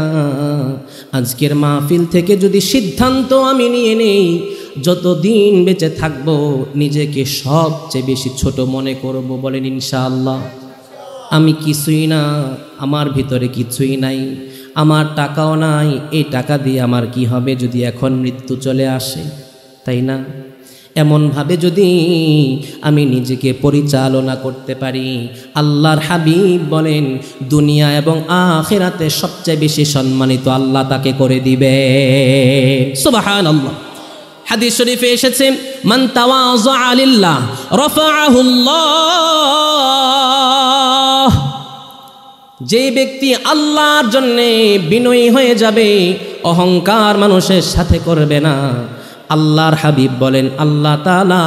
Speaker 1: আজকের মাহফিল থেকে যদি সিদ্ধান্ত আমি নিয়ে নেই, যতদিন বেঁচে থাকবো নিজেকে সবচেয়ে বেশি ছোট মনে করব। বলেন ইনশাআল্লাহ। আমি কিছুই না, আমার ভিতরে কিছুই নাই, আমার টাকাও নাই, এই টাকা দিয়ে আমার কি হবে যদি এখন মৃত্যু চলে আসে, তাই না? এমনভাবে যদি আমি নিজেকে পরিচালনা করতে পারি, আল্লাহর হাবিব বলেন দুনিয়া এবং আখিরাতে সবচেয়ে বেশি সম্মানিত আল্লাহ তাকে করে দিবে। সুবহানাল্লাহ। হাদিস শরীফে এসেছে, মান তাওয়াযা লিল্লাহ রাফাআহুল্লাহ। যে ব্যক্তি আল্লাহর জন্য বিনয়ী হয়ে যাবে, অহংকার মানুষের সাথে করবে না, আল্লাহর হাবিব বলেন আল্লাহ তাআলা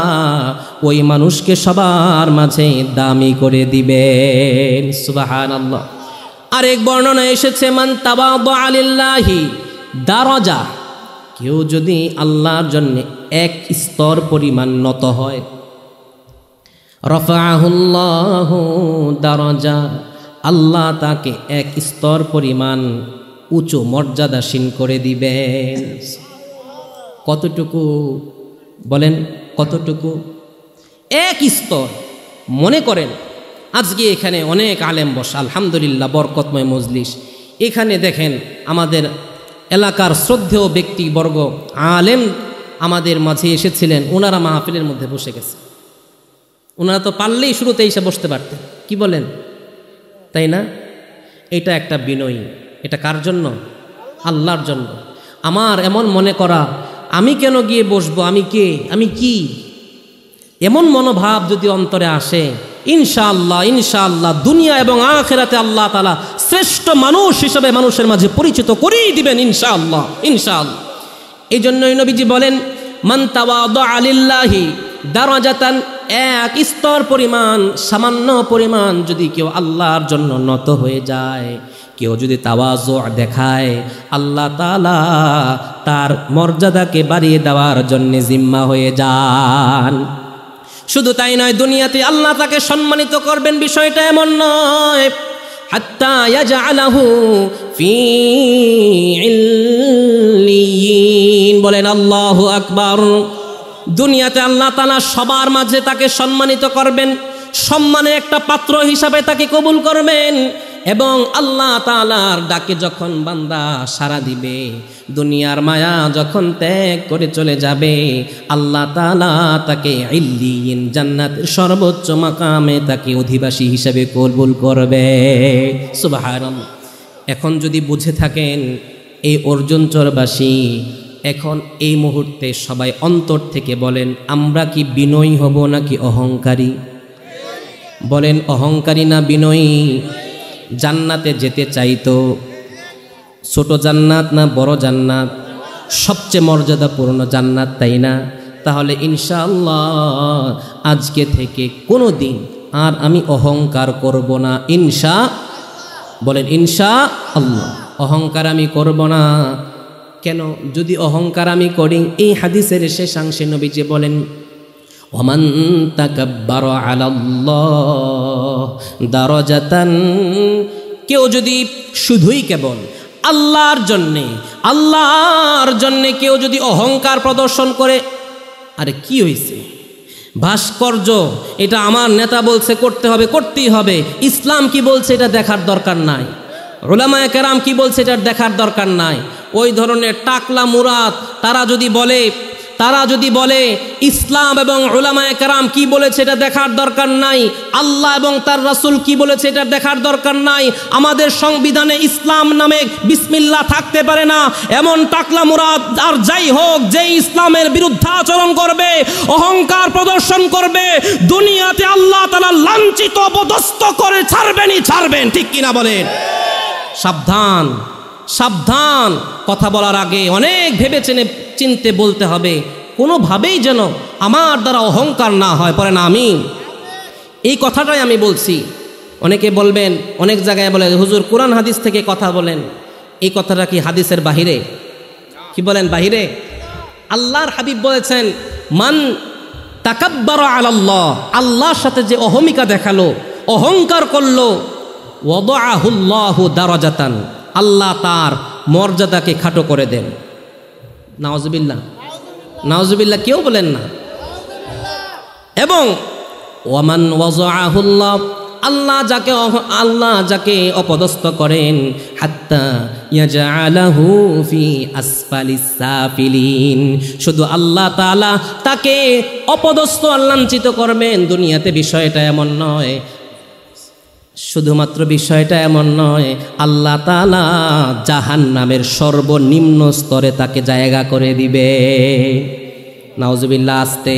Speaker 1: ওই মানুষকে সবার মাঝে দামি করে দিবেন। সুবহানাল্লাহ। আরেক বর্ণনা এসেছে মান তাওয়াদা লিল্লাহি দারাজা, কেউ যদি আল্লাহর জন্য এক স্তর পরিমাণ নত হয়, রাফাআহুল্লাহু দারাজা, আল্লাহ তাকে এক স্তর পরিমাণ উঁচু মর্যাদাসীন করে দিবেন। কতটুকু বলেন, কতটুকু? এক স্তর। মনে করেন আজকে এখানে অনেক আলেম বসা, আলহামদুলিল্লাহ বরকতময় মজলিস। এখানে দেখেন আমাদের এলাকার শ্রদ্ধেয় ব্যক্তিবর্গ আলেম আমাদের মাঝে এসেছিলেন, ওনারা মাহফিলের মধ্যে বসে গেছে। ওনারা তো পারলেই শুরুতে এসে বসতে পারতেন, কি বলেন, তাই না? এটা একটা বিনয়ী। এটা কার জন্য? আল্লাহর জন্য। আমার এমন মনে করা, আমি কেন গিয়ে বসবো, আমি কে, আমি কি, এমন মনোভাব যদি অন্তরে আসে, ইনশাআল্লাহ ইনশাআল্লাহ দুনিয়া এবং আখিরাতে আল্লাহ তাআলা শ্রেষ্ঠ মানুষ হিসেবে মানুষের মাঝে পরিচিত করেই দিবেন ইনশাআল্লাহ ইনশাআল্লাহ। এই জন্যই নবীজি বলেন মান তাওয়াদা লিল্লাহি দারাজাতান, এক স্তর পরিমাণ, সামান্য পরিমাণ যদি কেউ আল্লাহর জন্য নত হয়ে যায়, কেউ যদি তাওয়াজু দেখায়, আল্লাহ তাআলা তার মর্যাদাকে বাড়িয়ে দেওয়ার জন্য জিম্মা হয়ে যান। শুধু তাই নয়, দুনিয়াতে আল্লাহ তাকে সম্মানিত করবেন, বিষয়টা এমন নয়। হাত্তা ইয়াজআলাহু ফি ইল্লিয়িন, বলেন আল্লাহু আকবার। দুনিয়াতে আল্লাহ তাআলা সবার মাঝে তাকে সম্মানিত করবেন, সম্মানের একটা পাত্র হিসাবে তাকে কবুল করবেন। এবং আল্লাহ তাআলার ডাকে যখন বান্দা সাড়া দিবে, দুনিয়ার মায়া যখন ত্যাগ করে চলে যাবে, আল্লাহ তাআলা তাকে ইল্লিয়িন, জান্নাতের সর্বোচ্চ মাকামে তাকে অধিবাসী হিসেবে কবুল করবে। সুবহানাল্লাহ। এখন যদি বুঝে থাকেন এই অর্জুনচরবাসী, এখন এই মুহূর্তে সবাই অন্তর থেকে বলেন, আমরা কি বিনয়ী হব নাকি অহংকারী? বলেন অহংকারী না বিনয়ী? জান্নাতে যেতে চাইতো, ছোট জান্নাত না বড় জান্নাত? সবচেয়ে মর্যাদাপূর্ণ জান্নাত, তাই না? তাহলে ইনশাআল্লাহ আজকে থেকে কোনো দিন আর আমি অহংকার করব না, বলেন ইনশাআল্লাহ। অহংকার আমি করব না। কেন? যদি অহংকার আমি করি, এই হাদিসের শেষাংশে নবীজি বলেন ওমান তাকাব্বারা আলাল্লাহ দারাজাতান, কেউ যদি শুধুই কেবল আল্লাহর জন্যে কেউ যদি অহংকার প্রদর্শন করে, আরে কি হয়েছে, ভাস্কর্য এটা আমার নেতা বলছে করতে হবে, করতেই হবে, ইসলাম কি বলছে এটা দেখার দরকার নাই, উলামায়ে কেরাম কি বলছে এটা দেখার দরকার নাই। ওই ধরনের টাকলা মুরাদ তারা যদি বলে ইসলাম এবং উলামায়ে কেরাম কি বলেছে এটা দেখার দরকার নাই, আল্লাহ এবং তার রাসূল কি বলেছে এটা দেখার দরকার নাই, আমাদের সংবিধানে ইসলাম নামে বিসমিল্লাহ থাকতে পারে না, এমন টাকলা মুরাদ আর যাই হোক, যে ইসলামের বিরুদ্ধে আচরণ করবে, অহংকার প্রদর্শন করবে, দুনিয়াতে আল্লাহ তাআলা লাঞ্ছিত অপদস্থ করে ছাড়বেন। ঠিক কিনা বলেন? সাবধান সাবধান। কথা বলার আগে অনেক ভেবে চিনতে বলতে হবে, কোনোভাবেই যেন আমার দ্বারা অহংকার না হয়। পরে না আমিন। এই কথাটাই আমি বলছি। অনেকে বলবেন, অনেক জায়গায় বলে হুজুর কোরআন হাদিস থেকে কথা বলেন, এই কথাটা কি হাদিসের বাহিরে? কি বলেন বাহিরে? আল্লাহর হাবিব বলেছেন মান তাকাব্বারা আলাল্লাহ, আল্লাহর সাথে যে অহমিকা দেখালো, অহংকার করলো, ওয়াদাআহুল্লাহু দারাজাতান, আল্লাহ তার মর্যাদাকে খাটো করে দেন। নাউজুবিল্লাহ কেউ বলেন না। এবং ওয়ামান ওয়াযাআহুল্লাহ, আল্লাহ যাকে অপদস্থ করেন, হাত্তা ইয়াজআলাহু ফি আসফালিস সাফিলিন, শুধু আল্লাহ তাআলা তাকে অপদস্থ লাঞ্ছিত করবেন। দুনিয়াতে বিষয়টা এমন নয়, শুধুমাত্র বিষয়টা এমন নয়, আল্লাহ তাআলা জাহান্নামের সর্বনিম্ন স্তরে তাকে জায়গা করে দিবে। নাউজুবিল্লাহ। আসতে